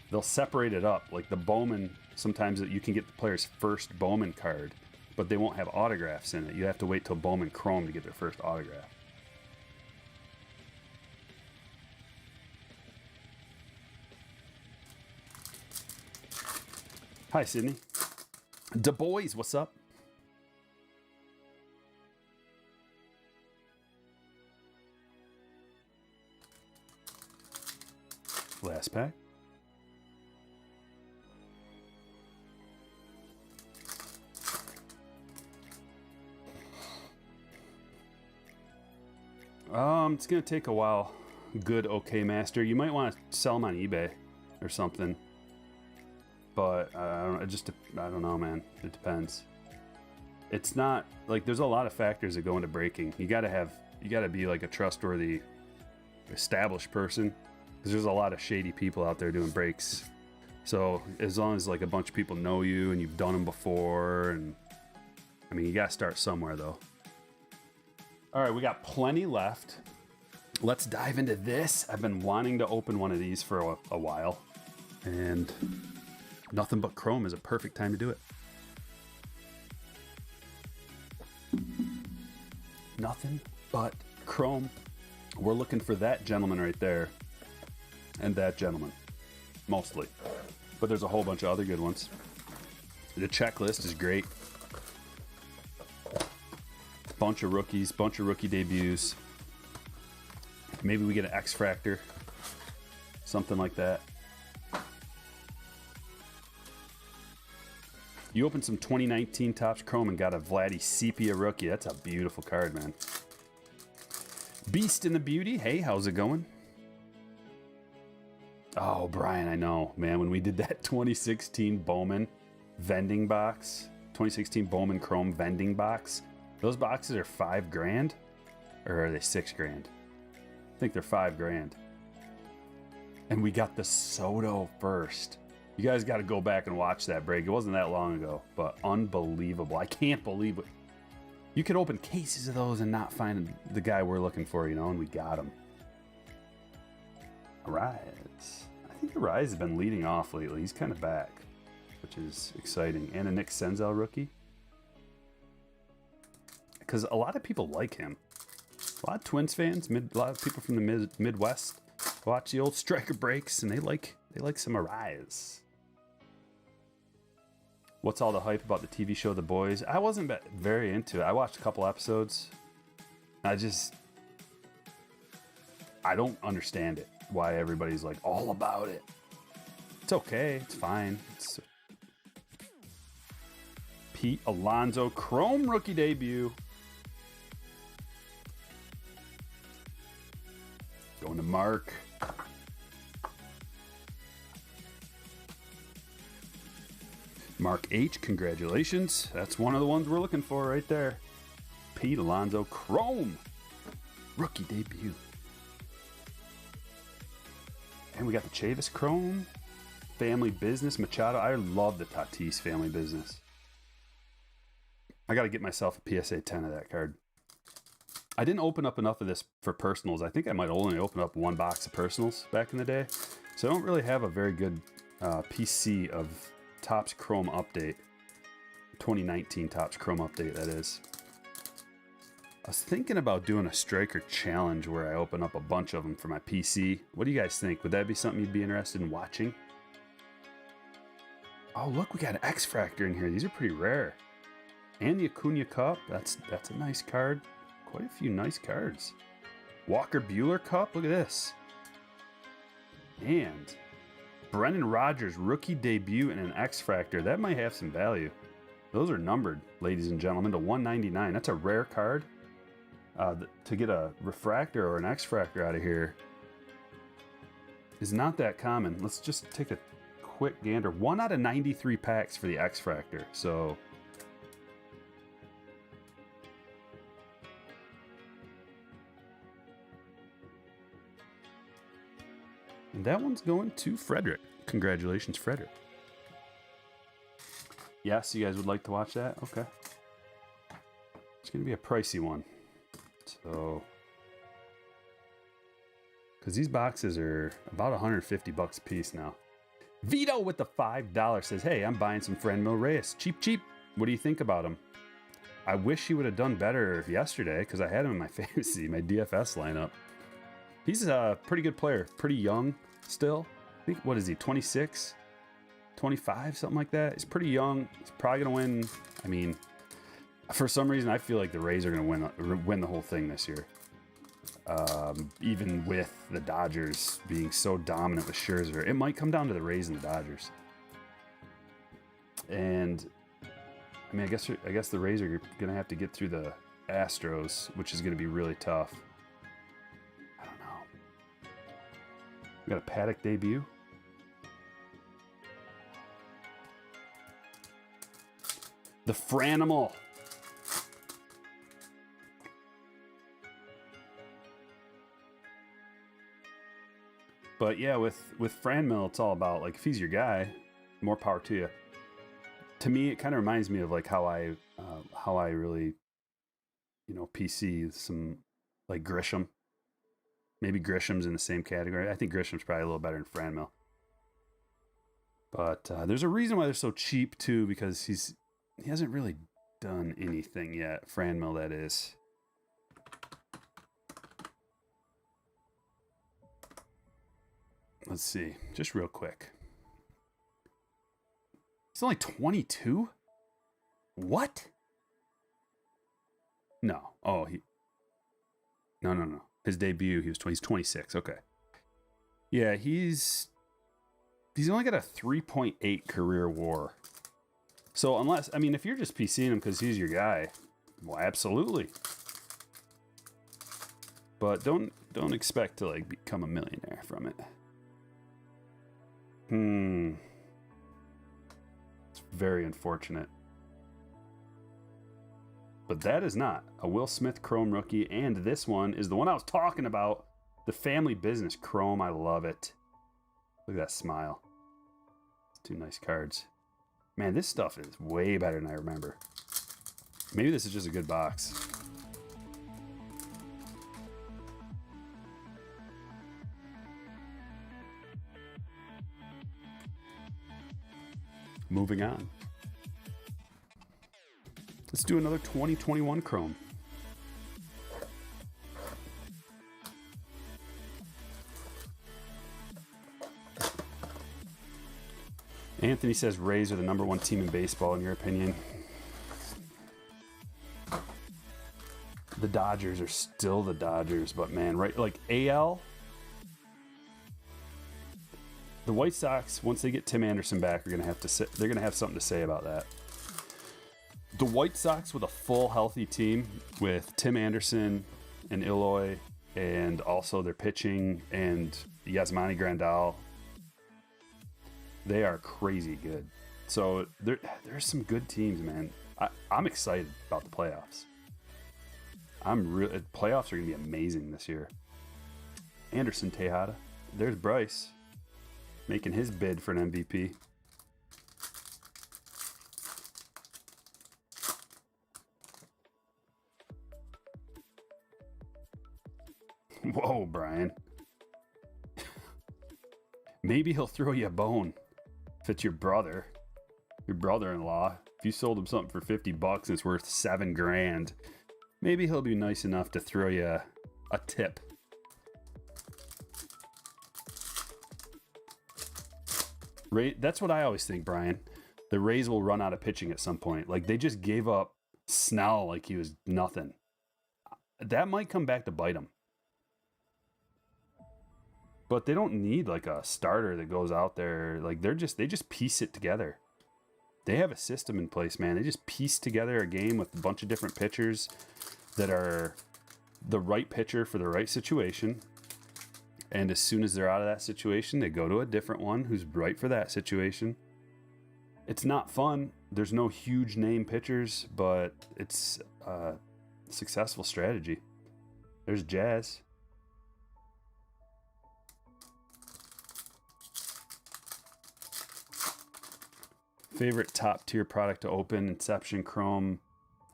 They'll separate it up. Like the Bowman, sometimes you can get the player's first Bowman card, but they won't have autographs in it. You have to wait till Bowman Chrome to get their first autograph. Hi, Sydney. Du Bois, what's up? Last pack. It's gonna take a while. Good, okay, master. You might want to sell them on eBay or something. But I don't know, man. It depends. It's not like there's a lot of factors that go into breaking. You gotta be like a trustworthy, established person. Because there's a lot of shady people out there doing breaks. So as long as like a bunch of people know you and you've done them before, and I mean, you got to start somewhere though. All right, we got plenty left. Let's dive into this. I've been wanting to open one of these for a while, and nothing but Chrome is a perfect time to do it. Nothing but Chrome We're looking for that gentleman right there and that gentleman, mostly. But there's a whole bunch of other good ones. The checklist is great. Bunch of rookies, bunch of rookie debuts. Maybe we get an X-Fractor, something like that. You opened some 2019 Topps Chrome and got a Vladdy Sepia rookie. That's a beautiful card, man. Beast in the Beauty. Hey, how's it going? Oh, Brian, I know, man. When we did that 2016 Bowman vending box, 2016 Bowman Chrome vending box, those boxes are $5,000, or are they $6,000? I think they're $5,000. And we got the Soto first. You guys got to go back and watch that break. It wasn't that long ago, but unbelievable. I can't believe it. You could open cases of those and not find the guy we're looking for, you know, and we got him. Arise. I think Arise has been leading off lately. He's kind of back, which is exciting. And a Nick Senzel rookie. Because a lot of people like him. A lot of Twins fans, a lot of people from the Midwest watch the old striker breaks, and they like some Arise. What's all the hype about the TV show The Boys? I wasn't very into it. I watched a couple episodes. I don't understand it. Why everybody's like all about it. It's okay. It's fine. It's Pete Alonso Chrome rookie debut. Going to Mark. Mark H, congratulations. That's one of the ones we're looking for right there. Pete Alonso Chrome rookie debut. And we got the Chavis Chrome. Family Business Machado. I love the Tatis Family Business. I got to get myself a PSA 10 of that card. I didn't open up enough of this for personals. I think I might only open up one box of personals back in the day. So I don't really have a very good PC of Topps Chrome update. 2019 Topps Chrome update, that is. I was thinking about doing a striker challenge where I open up a bunch of them for my PC. What do you guys think? Would that be something you'd be interested in watching? Oh, look, we got an X-Fractor in here. These are pretty rare. And the Acuna Cup. That's a nice card. Quite a few nice cards. Walker Buehler Cup. Look at this. And Brendan Rodgers rookie debut in an X-Fractor. That might have some value. Those are numbered, ladies and gentlemen, to 199. That's a rare card. To get a refractor or an X-Fractor out of here is not that common. Let's just take a quick gander. 1 out of 93 packs for the X-Fractor. So and that one's going to Frederick. Congratulations, Frederick. Yes, you guys would like to watch that? Okay. It's going to be a pricey one. So, because these boxes are about $150 a piece now. Vito with the $5 says, hey, I'm buying some Franmil Reyes. Cheap, cheap. What do you think about him? I wish he would have done better yesterday because I had him in my fantasy, my DFS lineup. He's a pretty good player. Pretty young still. I think, what is he, 26? 25, something like that. He's pretty young. He's probably going to win. I mean, for some reason, I feel like the Rays are going to win the whole thing this year. Even with the Dodgers being so dominant with Scherzer. It might come down to the Rays and the Dodgers. And, I mean, I guess the Rays are going to have to get through the Astros, which is going to be really tough. I don't know. We got a Paddock debut. The Franimal. But yeah, with Franmil, it's all about, like, if he's your guy, more power to you. To me, it kind of reminds me of like how I really, you know, PC some like Grisham. Maybe Grisham's in the same category. I think Grisham's probably a little better than Franmil. But there's a reason why they're so cheap too, because he hasn't really done anything yet. Franmil, that is. Let's see, just real quick. He's only 22? What? No. Oh, No. His debut, he's 26. Okay. Yeah, he's only got a 3.8 career WAR. So unless, I mean, if you're just PCing him because he's your guy, well, absolutely. But don't expect to like become a millionaire from it. It's very unfortunate. But that is not a Will Smith Chrome rookie, and this one is the one I was talking about. The Family Business Chrome. I love it. Look at that smile. It's 2 nice cards. Man, this stuff is way better than I remember. Maybe this is just a good box. Moving on. Let's do another 2021 Chrome. Anthony says Rays are the #1 team in baseball, in your opinion. The Dodgers are still the Dodgers, but man, right? Like AL, the White Sox, once they get Tim Anderson back, they're gonna have something to say about that. The White Sox with a full healthy team with Tim Anderson and Eloy, and also their pitching and Yasmani Grandal, they are crazy good. So there's some good teams, man. I'm excited about the playoffs. Playoffs are gonna be amazing this year. Anderson Tejada, there's Bryce making his bid for an MVP. Whoa, Brian. Maybe he'll throw you a bone if it's your brother-in-law. If you sold him something for $50 and it's worth $7,000, maybe he'll be nice enough to throw you a tip. That's what I always think, Brian. The Rays will run out of pitching at some point. Like, they just gave up Snell like he was nothing. That might come back to bite them. But they don't need like a starter that goes out there. Like they just piece it together. They have a system in place, man. They just piece together a game with a bunch of different pitchers that are the right pitcher for the right situation. And as soon as they're out of that situation, they go to a different one who's right for that situation. It's not fun. There's no huge name pitchers, but it's a successful strategy. There's Jazz. Favorite top tier product to open, Inception Chrome.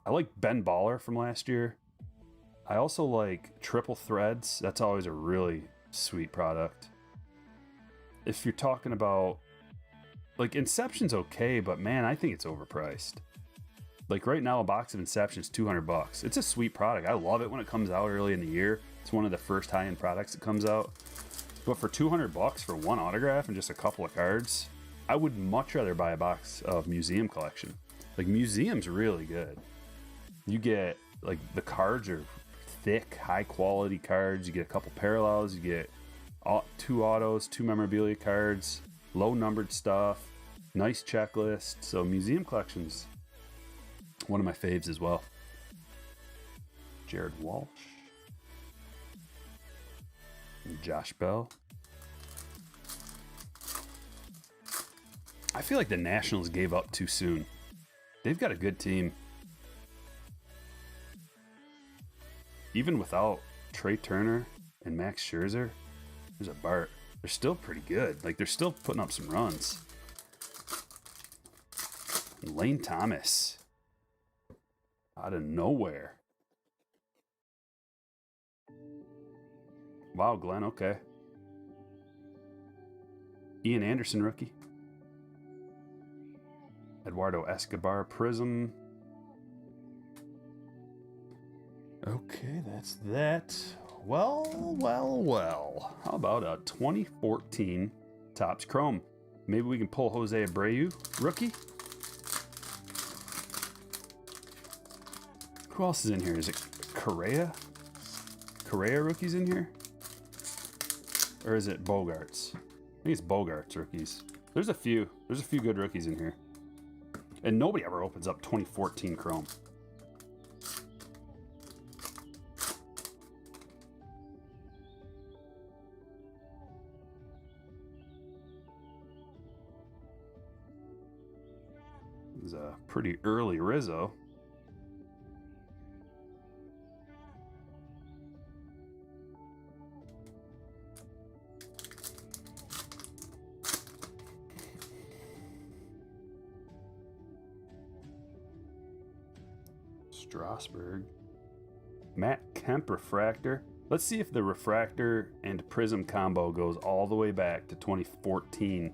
I like Ben Baller from last year. I also like Triple Threads. That's always a really sweet product. If you're talking about, like, Inception's okay, but man, I think it's overpriced. Like right now, a box of Inception's $200. It's a sweet product. I love it when it comes out early in the year. It's one of the first high-end products that comes out. But for $200 for one autograph and just a couple of cards, I would much rather buy a box of Museum Collection. Like, Museum's really good. You get, like, the cards are thick, high-quality cards. You get a couple parallels. You get 2 autos, 2 memorabilia cards, low-numbered stuff, nice checklist. So Museum Collection's one of my faves as well. Jared Walsh. And Josh Bell. I feel like the Nationals gave up too soon. They've got a good team. Even without Trey Turner and Max Scherzer, there's a Bart. They're still pretty good. Like, they're still putting up some runs. And Lane Thomas. Out of nowhere. Wow, Glenn, okay. Ian Anderson, rookie. Eduardo Escobar Prism. Okay, that's that. Well. How about a 2014 Topps Chrome? Maybe we can pull Jose Abreu, rookie. Who else is in here? Is it Correa? Correa rookies in here? Or is it Bogarts? I think it's Bogarts rookies. There's a few good rookies in here. And nobody ever opens up 2014 Chrome. This is a pretty early Rizzo. Strasburg. Matt Kemp refractor. Let's see if the refractor and prism combo goes all the way back to 2014.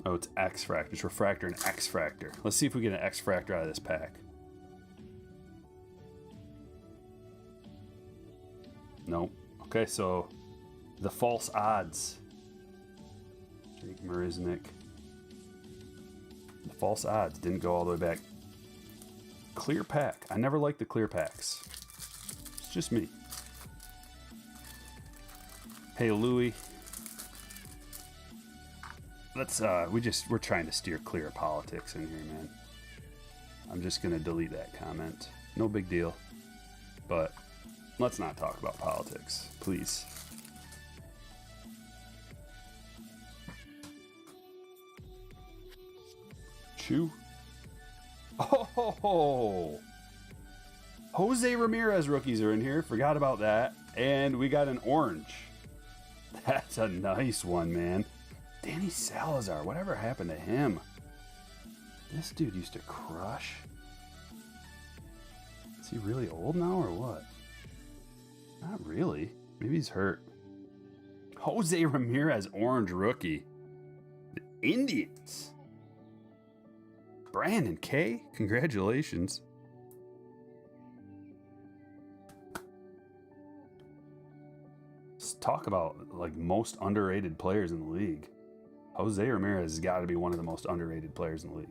Oh, it's X-Fractor. It's refractor and X-Fractor. Let's see if we get an X-Fractor out of this pack. Nope. Okay, so the false odds. Jake Marisnik. The false odds didn't go all the way back. Clear pack. I never liked the clear packs. It's just me. Hey, Louie. Let's we're trying to steer clear of politics in here, man. I'm just gonna delete that comment. No big deal. But let's not talk about politics, please. Chew. Oh, Jose Ramirez rookies are in here. Forgot about that. And we got an orange. That's a nice one, man. Danny Salazar. Whatever happened to him? This dude used to crush. Is he really old now or what? Not really. Maybe he's hurt. Jose Ramirez orange rookie. The Indians. Brandon K. Congratulations. Let's talk about like most underrated players in the league. Jose Ramirez has got to be one of the most underrated players in the league.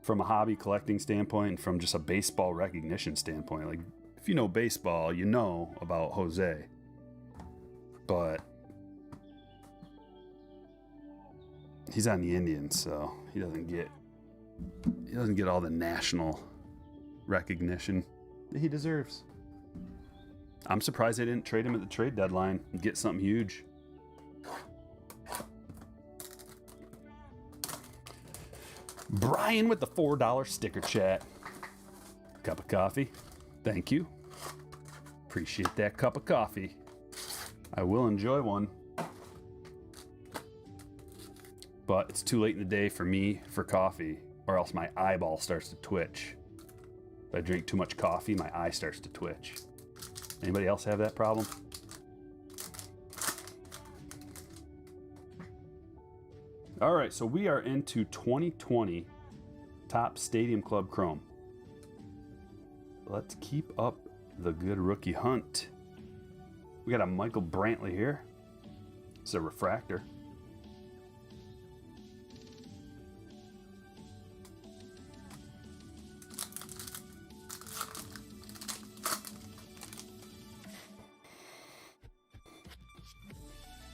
From a hobby collecting standpoint and from just a baseball recognition standpoint. Like, if you know baseball, you know about Jose. But he's on the Indians, so he doesn't get all the national recognition that he deserves. I'm surprised they didn't trade him at the trade deadline and get something huge. Brian with the $4 sticker chat. Cup of coffee. Thank you. Appreciate that cup of coffee. I will enjoy one. But it's too late in the day for me for coffee, or else my eyeball starts to twitch. If I drink too much coffee, my eye starts to twitch. Anybody else have that problem? All right, so we are into 2020 Topps Stadium Club Chrome. Let's keep up the good rookie hunt. We got a Michael Brantley here. It's a refractor.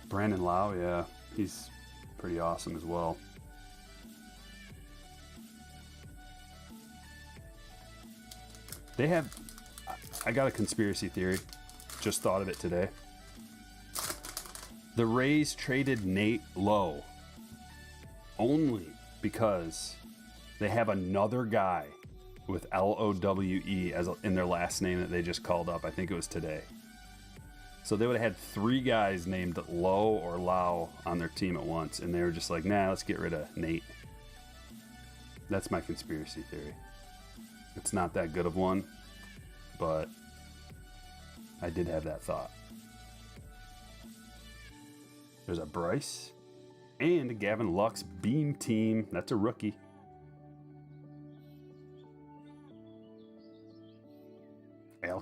Brandon Lau, yeah, he's pretty awesome as well. They have, I got a conspiracy theory, just thought of it today. The Rays traded Nate Lowe only because they have another guy with Lowe as in their last name that they just called up. I think it was today. So they would have had 3 guys named Lowe or Lau on their team at once, and they were just like, nah, let's get rid of Nate. That's my conspiracy theory. It's not that good of one, but I did have that thought. There's a Bryce and a Gavin Lux Beam Team. That's a rookie.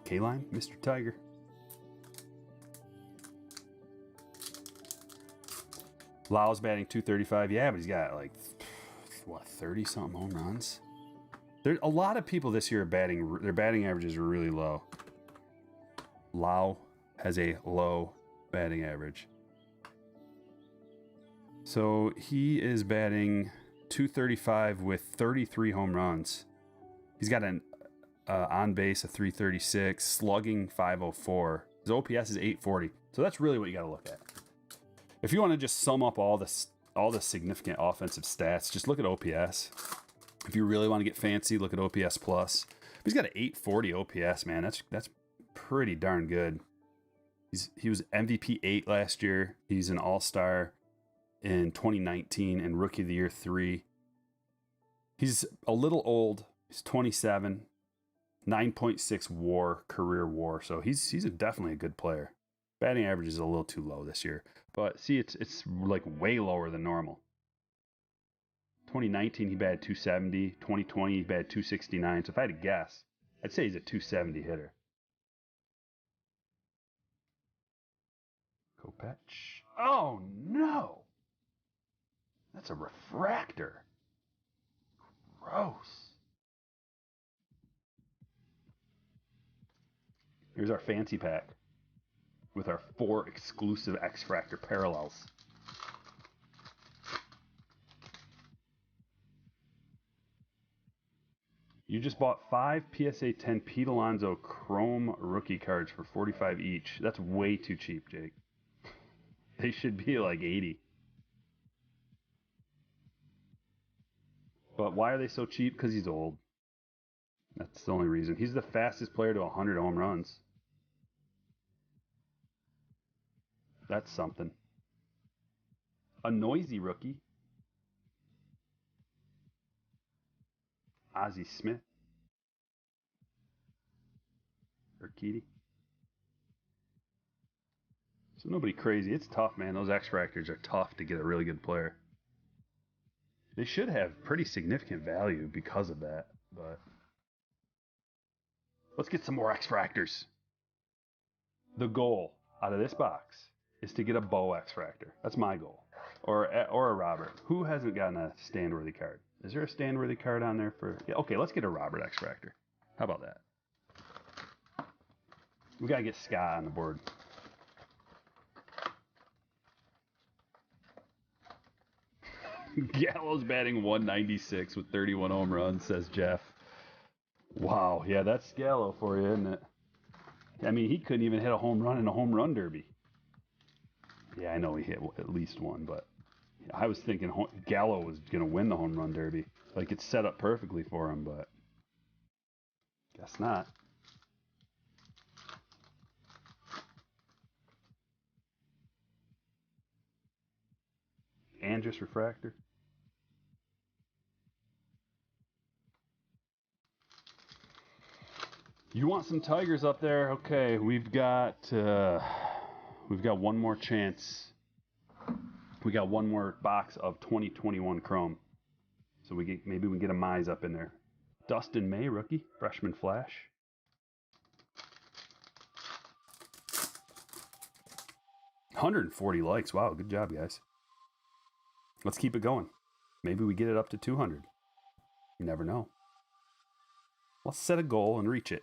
K-Line, Mr. Tiger. Lau's batting 235. Yeah, but he's got like, what, 30-something home runs? There, a lot of people this year are batting, their batting averages are really low. Lau has a low batting average. So he is batting 235 with 33 home runs. He's got an on base of 336, slugging 504. His OPS is 840. So that's really what you got to look at. If you want to just sum up all the significant offensive stats, just look at OPS. If you really want to get fancy, look at OPS plus. He's got an 840 OPS, man. That's pretty darn good. He was MVP 8 last year. He's an All-Star in 2019 and Rookie of the Year 3. He's a little old. He's 27, 9.6 WAR, career WAR. So he's definitely a good player. Batting average is a little too low this year, but see, it's like way lower than normal. 2019 he batted 270. 2020 he batted 269. So if I had to guess, I'd say he's a 270 hitter. Kopech. Oh no! That's a refractor. Gross. Here's our fancy pack with our 4 exclusive X-Fractor parallels. You just bought 5 PSA 10 Pete Alonso Chrome rookie cards for $45 each. That's way too cheap, Jake. They should be like $80. But why are they so cheap? Because he's old. That's the only reason. He's the fastest player to 100 home runs. That's something. A noisy rookie. Ozzie Smith. Urquidy. So nobody crazy. It's tough, man. Those X-Fractors are tough to get a really good player. They should have pretty significant value because of that, but let's get some more X-Fractors. The goal out of this box is to get a Bo X-Fractor. That's my goal. Or a Robert. Who hasn't gotten a stand-worthy card? Is there a stand-worthy card on there for... Yeah, okay, let's get a Robert X-Fractor. How about that? We got to get Scott on the board. Gallo's batting 196 with 31 home runs, says Jeff. Wow, yeah, that's Gallo for you, isn't it? I mean, he couldn't even hit a home run in a home run derby. Yeah, I know he hit at least one, but I was thinking Gallo was going to win the home run derby. Like, it's set up perfectly for him, but guess not. Andrus refractor. You want some Tigers up there? Okay, we've got one more chance. We got one more box of 2021 Chrome. So maybe we can get a Mize up in there. Dustin May, rookie, freshman flash. $140 likes. Wow, good job, guys. Let's keep it going. Maybe we get it up to 200. You never know. Let's set a goal and reach it.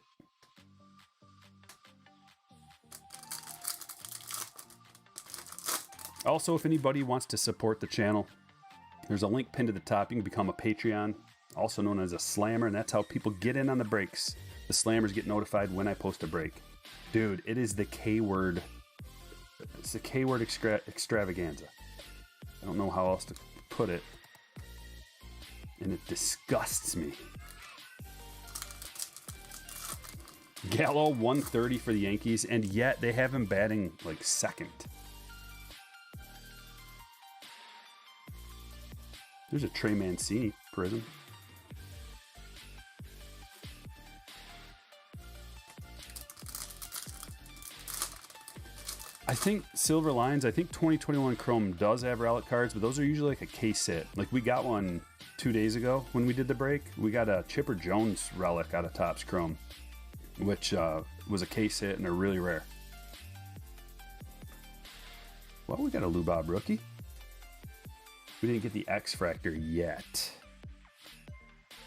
Also, if anybody wants to support the channel, there's a link pinned to the top. You can become a Patreon, also known as a Slammer, and that's how people get in on the breaks. The Slammers get notified when I post a break. Dude, it is the K-word. It's the K-word extravaganza. I don't know how else to put it. And it disgusts me. Gallo 130 for the Yankees, and yet they have him batting like second. There's a Trey Mancini prism. I think Silver Lines, I think 2021 Chrome does have relic cards, but those are usually like a case hit. Like we got one 2 days ago when we did the break. We got a Chipper Jones relic out of Topps Chrome, which was a case hit and are really rare. Well, we got a Lubob rookie. We didn't get the X-Fractor yet.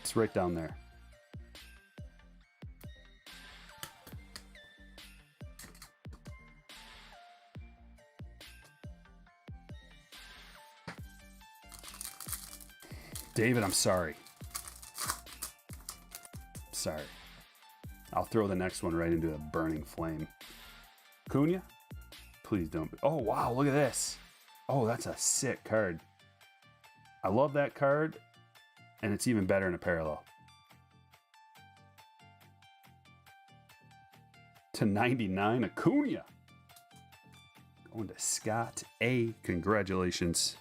It's right down there. David, I'm sorry. Sorry. I'll throw the next one right into a burning flame. Cunha? Please don't. Oh, wow, look at this. Oh, that's a sick card. I love that card, and it's even better in a parallel. To 99, Acuna. Going to Scott A. Congratulations.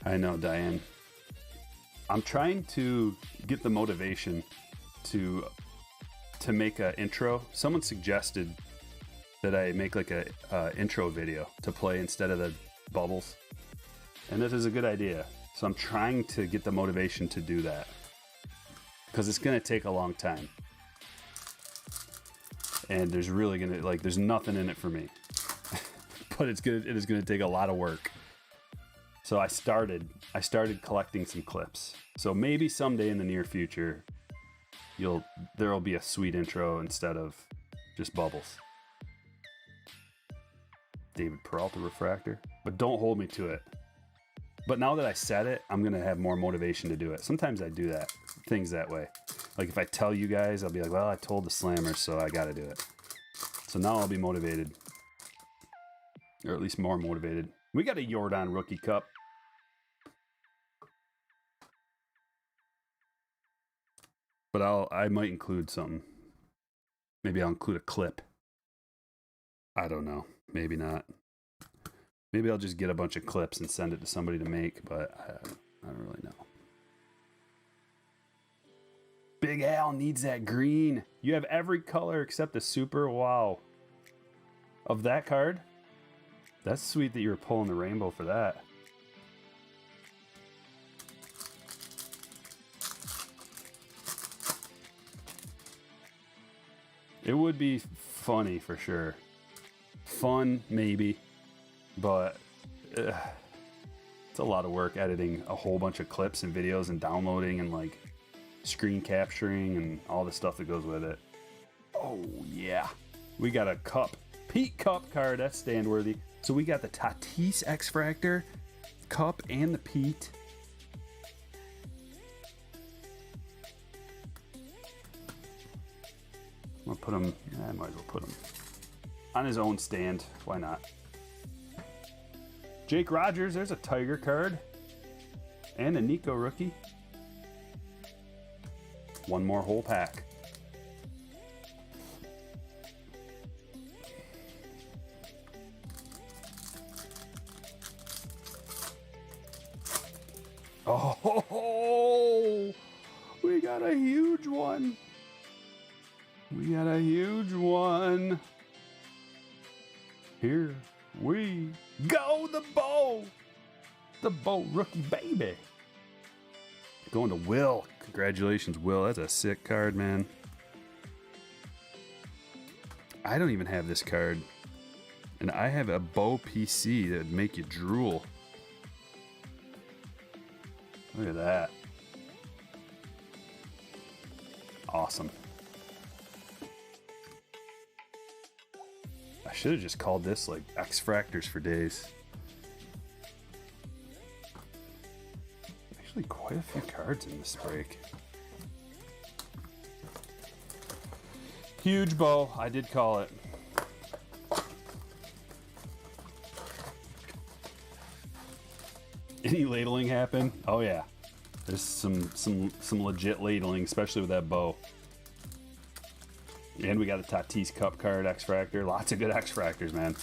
I know, Diane. I'm trying to get the motivation to make an intro. Someone suggested that I make like a intro video to play instead of the bubbles, and this is a good idea. So I'm trying to get the motivation to do that because it's gonna take a long time, and there's really there's nothing in it for me, but it is gonna take a lot of work. So I started collecting some clips. So maybe someday in the near future, there'll be a sweet intro instead of just bubbles. David Peralta refractor, but don't hold me to it. But now that I said it, I'm gonna have more motivation to do it. Sometimes I do things that way. Like if I tell you guys, I'll be like, well, I told the slammers, so I gotta do it. So now I'll be motivated, or at least more motivated. We got a Jordan rookie cup. But I might include something. Maybe I'll include a clip. I don't know. Maybe not. Maybe I'll just get a bunch of clips and send it to somebody to make, but I don't really know. Big Al needs that green. You have every color except the super. Wow. Of that card? That's sweet that you were pulling the rainbow for that. It would be funny for sure. Fun, maybe. But it's a lot of work editing a whole bunch of clips and videos and downloading and like screen capturing and all the stuff that goes with it. Oh, yeah. We got a cup. Pete Cup card. That's stand worthy. So we got the Tatis X-Fractor cup and the Pete. I'm gonna put him, I might as well put him on his own stand. Why not? Jake Rogers, there's a Tiger card. And a Nico rookie. One more whole pack. Oh, we got a huge one. We got a huge one. Here we go, the Bow. The Bow rookie, baby. Going to Will. Congratulations, Will. That's a sick card, man. I don't even have this card. And I have a Bow PC that would make you drool. Look at that. Awesome. I should have just called this like X-Fractors for days. Actually, quite a few cards in this break. Huge Bow. I did call it. Any ladling happen? Oh yeah. There's some legit ladling, especially with that Bow. And we got a Tatis Cup card, X-Fractor. Lots of good X-Fractors, man.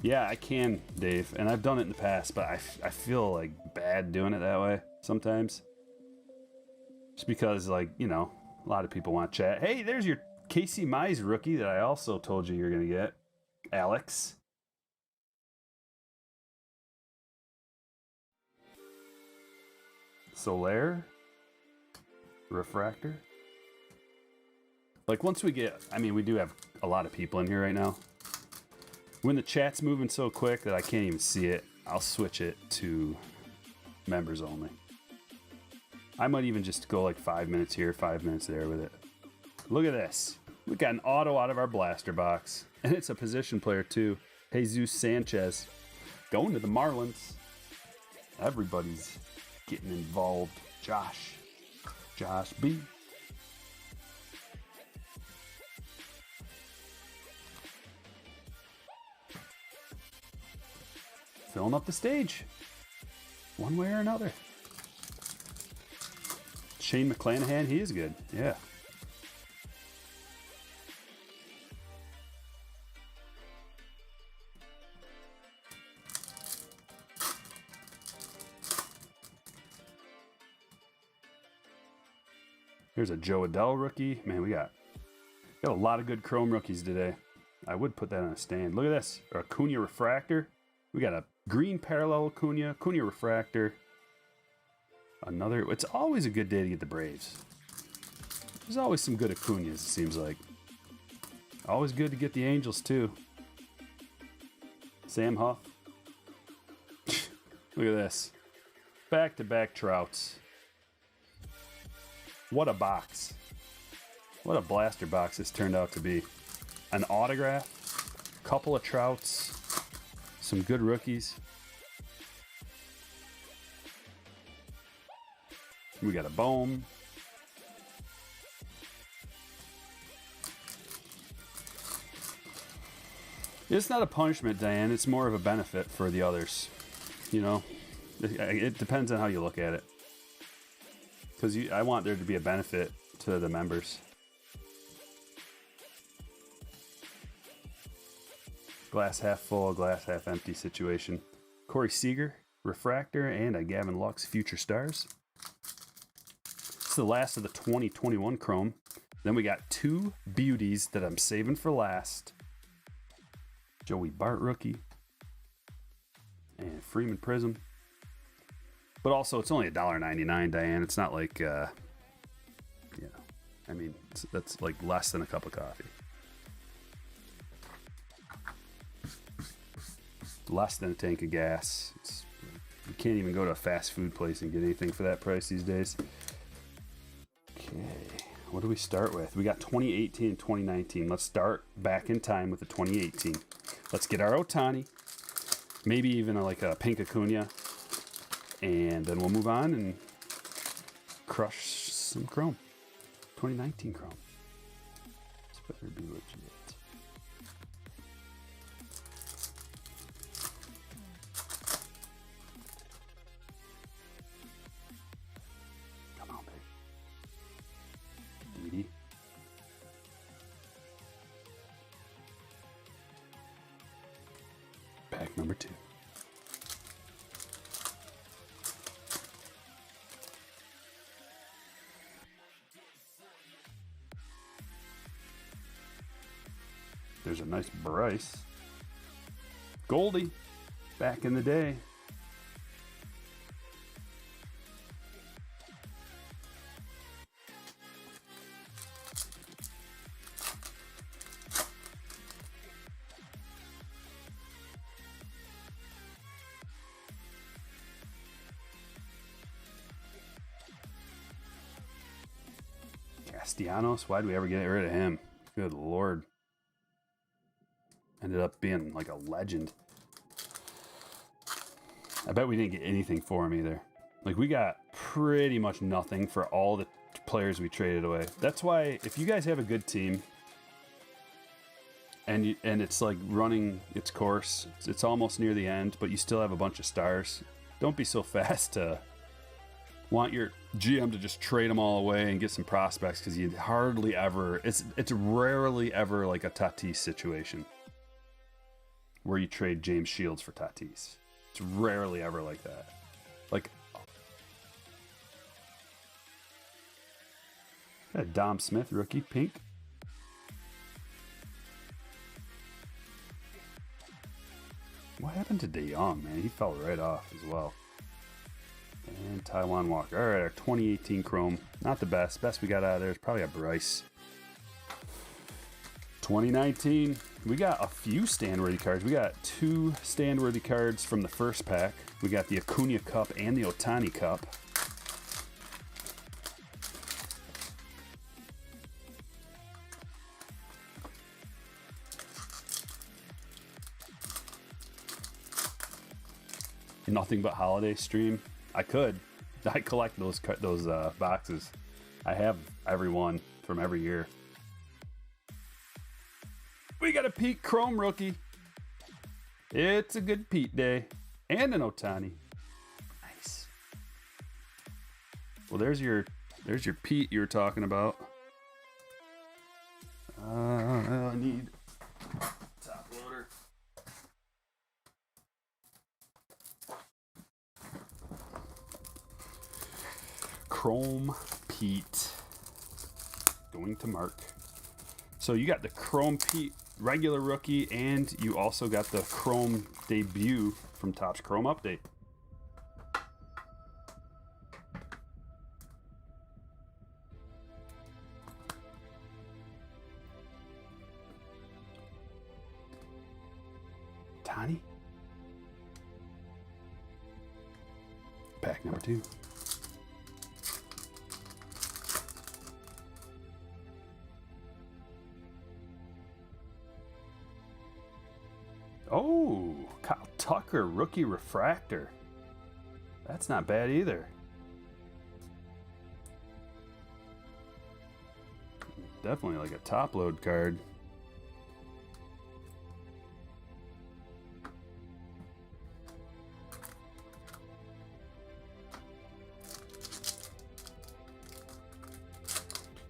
Yeah, I can, Dave, and I've done it in the past, but I feel like bad doing it that way sometimes. Just because, like, you know, a lot of people want to chat. Hey, there's your Casey Mize rookie that I also told you you're going to get. Alex. Solaire. Refractor. Like, once we get... I mean, we do have a lot of people in here right now. When the chat's moving so quick that I can't even see it, I'll switch it to members only. I might even just go like 5 minutes here, 5 minutes there with it. Look at this. We got an auto out of our blaster box. And it's a position player too. Jesus Sanchez. Going to the Marlins. Everybody's getting involved. Josh B. Filling up the stage. One way or another. Shane McClanahan, he is good. Yeah. Here's a Joe Adell rookie. Man, we got a lot of good Chrome rookies today. I would put that on a stand. Look at this. Acuna refractor. We got a green parallel Acuna refractor. Another. It's always a good day to get the Braves. There's always some good Acunas, it seems like. Always good to get the Angels, too. Sam Huff. Look at this. Back-to-back Trouts. What a box. What a blaster box this turned out to be. An autograph. Couple of Trouts. Some good rookies. We got a Bowman. It's not a punishment, Diane. It's more of a benefit for the others. You know, it depends on how you look at it. Because I want there to be a benefit to the members. Glass half full, glass half empty situation. Corey Seager, refractor, and a Gavin Lux Future Stars. It's the last of the 2021 Chrome. Then we got two beauties that I'm saving for last. Joey Bart rookie. And Freeman Prism. But also, it's only $1.99, Diane. It's not like, I mean, that's like less than a cup of coffee. Less than a tank of gas. You can't even go to a fast food place and get anything for that price these days. Okay, what do we start with? We got 2018 and 2019. Let's start back in time with the 2018. Let's get our Ohtani. Maybe even like a pink Acuna. And then we'll move on and crush some Chrome. 2019 Chrome. This better be legit. Come on, baby. Didi. Pack number 2. There's a nice Bryce. Goldie, back in the day. Castellanos, why did we ever get rid of him? Good Lord. Ended up being like a legend. I bet we didn't get anything for him either. Like, we got pretty much nothing for all the players we traded away. That's why, if you guys have a good team and it's like running its course, it's almost near the end, but you still have a bunch of stars, don't be so fast to want your GM to just trade them all away and get some prospects, because you hardly ever, it's rarely ever like a Tatis situation. where you trade James Shields for Tatis. It's rarely ever like that. Like, Dom Smith, rookie, pink. What happened to DeYoung, man? He fell right off as well. And Taiwan Walker. All right, our 2018 Chrome. Not the best. Best we got out of there is probably a Bryce. 2019. We got a few stand-worthy cards. We got 2 stand-worthy cards from the first pack. We got the Acuna Cup and the Ohtani Cup. Nothing but holiday stream. I could. I collect those boxes. I have every one from every year. We got a Pete Chrome rookie. It's a good Pete day. And an Ohtani. Nice. Well, there's your Pete you were talking about. I need top loader. Chrome Pete. Going to Mark. So you got the Chrome Pete regular rookie, and you also got the Chrome debut from Topps Chrome Update. Tani. Pack number 2. Oh, Kyle Tucker, rookie refractor. That's not bad either. Definitely like a top load card.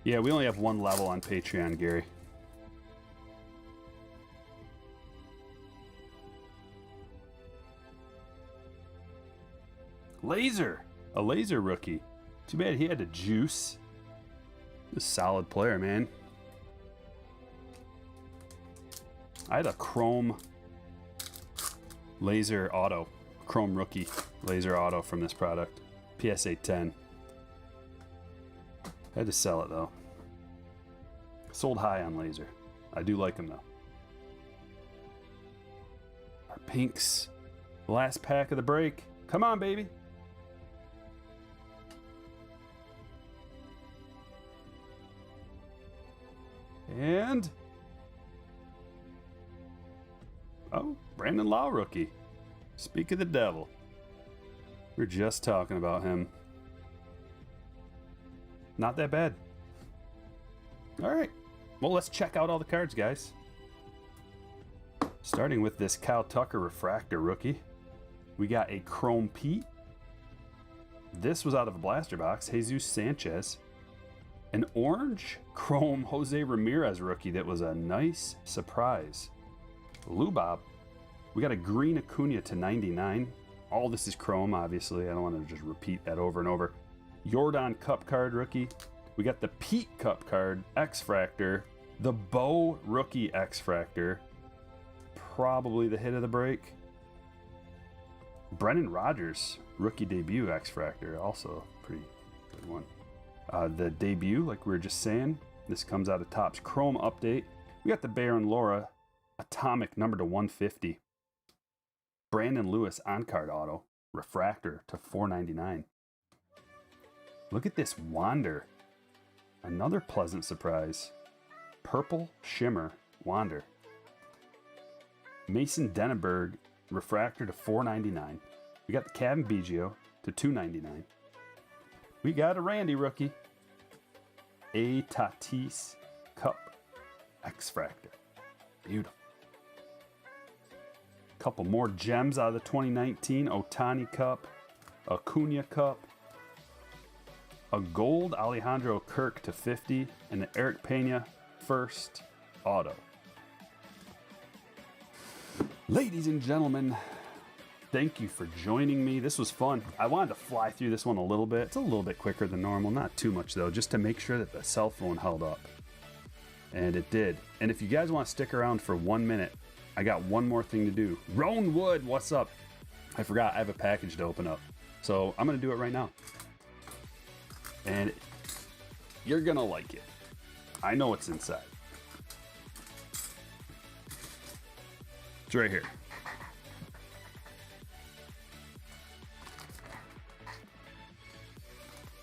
Yeah, we only have 1 level on Patreon, Gary. Laser, a laser rookie. Too bad he had to juice. A solid player, man. I had a Chrome laser auto, Chrome rookie laser auto from this product. PSA 10. Had to sell it though. Sold high on laser. I do like them though. Our pinks. The last pack of the break. Come on, baby. And oh, Brandon Lau rookie. Speak of the devil. We were just talking about him. Not that bad. All right. Well, let's check out all the cards, guys. Starting with this Kyle Tucker refractor rookie. We got a Chrome Pete. This was out of a blaster box. Jesus Sanchez. An orange Chrome Jose Ramirez rookie that was a nice surprise. Lubob. We got a green Acuna to 99. All this is Chrome, obviously. I don't want to just repeat that over and over. Jordan Cup card rookie. We got the Pete Cup card, X-Fractor. The Bo rookie X-Fractor. Probably the hit of the break. Brennan Rodgers, rookie debut X-Fractor. Also pretty good one. The debut, like we were just saying, this comes out of Topps Chrome Update. We got the Baron Laura Atomic number to 150. Brandon Lewis on-card auto, refractor to 499. Look at this Wander. Another pleasant surprise. Purple Shimmer Wander. Mason Denneberg, refractor to 499. We got the Kevin Biggio to 299. We got a Randy rookie. A Tatis Cup X-Fractor. Beautiful. Couple more gems out of the 2019 Ohtani Cup, Acuna Cup, a gold Alejandro Kirk to 50, and the Eric Pena first auto. Ladies and gentlemen, thank you for joining me. This was fun. I wanted to fly through this one a little bit. It's a little bit quicker than normal, not too much though, just to make sure that the cell phone held up. And it did. And if you guys want to stick around for 1 minute, I got one more thing to do. Roan Wood, what's up? I forgot, I have a package to open up. So I'm gonna do it right now. And you're gonna like it. I know what's inside. It's right here.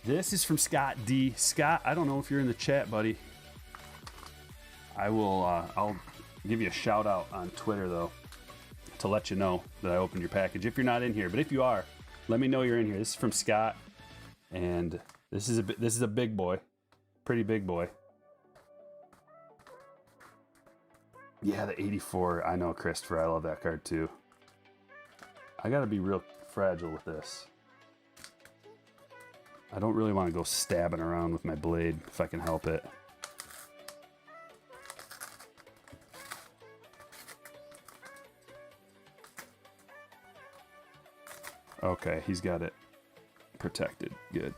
This is from Scott D. Scott, I don't know if you're in the chat, buddy. I'll give you a shout out on Twitter though, to let you know that I opened your package. If you're not in here, but if you are, let me know you're in here. This is from Scott, and this is a big boy, pretty big boy. Yeah, the 84. I know, Christopher. I love that card too. I gotta be real fragile with this. I don't really want to go stabbing around with my blade if I can help it. Okay, he's got it protected. Good.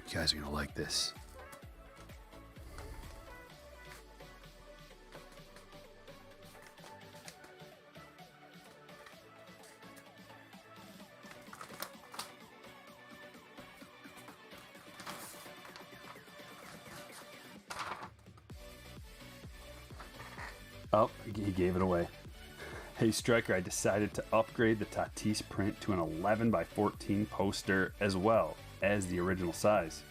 You guys are gonna like this. Oh, he gave it away. Hey Striker, I decided to upgrade the Tatis print to an 11 by 14 poster as well as the original size.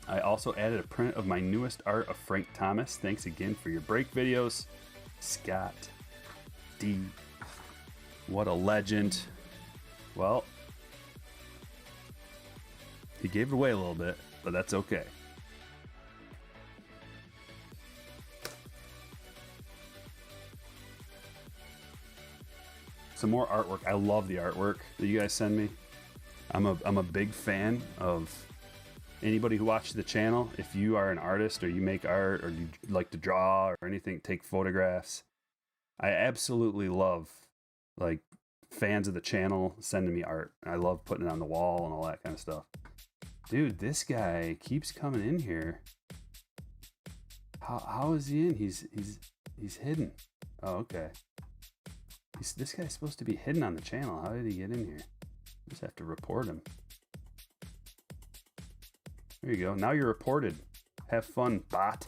I also added a print of my newest art of Frank Thomas. Thanks again for your break videos. Scott D. What a legend. Well, he gave it away a little bit, but that's okay. Some more artwork. I love the artwork that you guys send me. I'm a big fan of anybody who watches the channel. If you are an artist or you make art or you like to draw or anything, take photographs. I absolutely love like fans of the channel sending me art. I love putting it on the wall and all that kind of stuff. Dude, this guy keeps coming in here. How is he in? He's hidden. Oh, okay. This guy's supposed to be hidden on the channel. How did he get in here? Just have to report him. There you go. Now you're reported. Have fun, bot.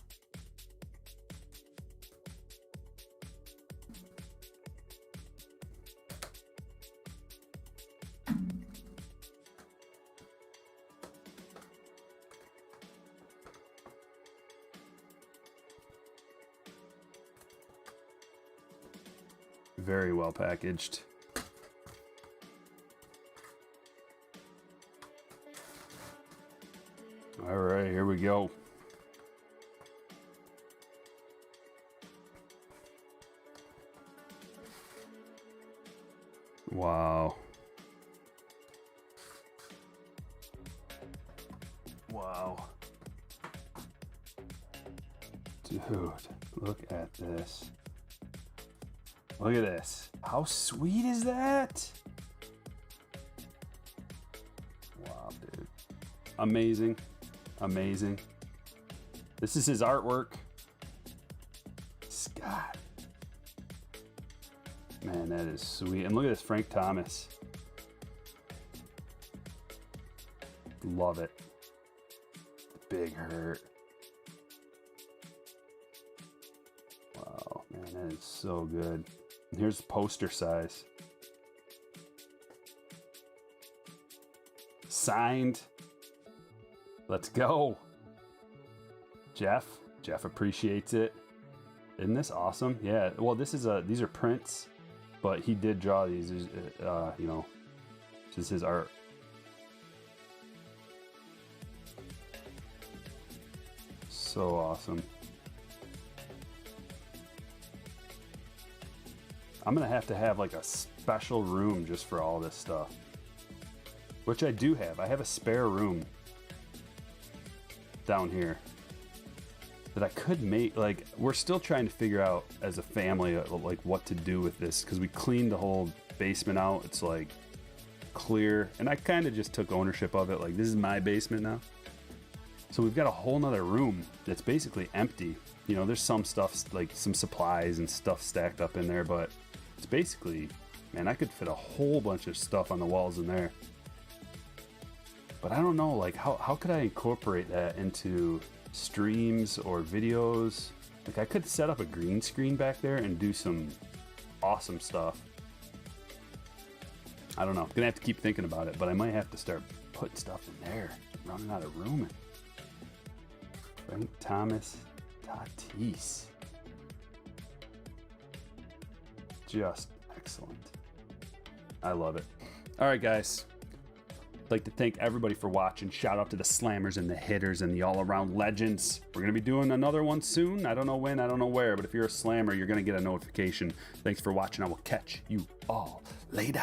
Very well packaged. All right, here we go. Wow. Wow. Dude, look at this. Look at this. How sweet is that? Wow, dude. Amazing. Amazing. This is his artwork. Scott. Man, that is sweet. And look at this Frank Thomas. Love it. Big hurt. Wow, man, that is so good. And here's the poster size. Signed. Let's go. Jeff appreciates it. Isn't this awesome? Yeah, well, these are prints, but he did draw these, you know, this is his art. So awesome. I'm gonna have to have like a special room just for all this stuff. which I do have. I have a spare room down here that I could make. Like, we're still trying to figure out as a family like what to do with this, because we cleaned the whole basement out. It's like clear, and I kind of just took ownership of it. Like, this is my basement now. So we've got a whole nother room that's basically empty. You know, there's some stuff, like some supplies and stuff stacked up in there, but it's basically, man, I could fit a whole bunch of stuff on the walls in there. But I don't know, like, how could I incorporate that into streams or videos? Like, I could set up a green screen back there and do some awesome stuff. I don't know. I'm gonna have to keep thinking about it, but I might have to start putting stuff in there. I'm running out of room. Frank Thomas Tatis. Just excellent. I love it. All right, guys. I'd like to thank everybody for watching. Shout out to the slammers and the hitters and the all-around legends. We're going to be doing another one soon. I don't know when, I don't know where, but if you're a slammer, you're going to get a notification. Thanks for watching. I will catch you all later.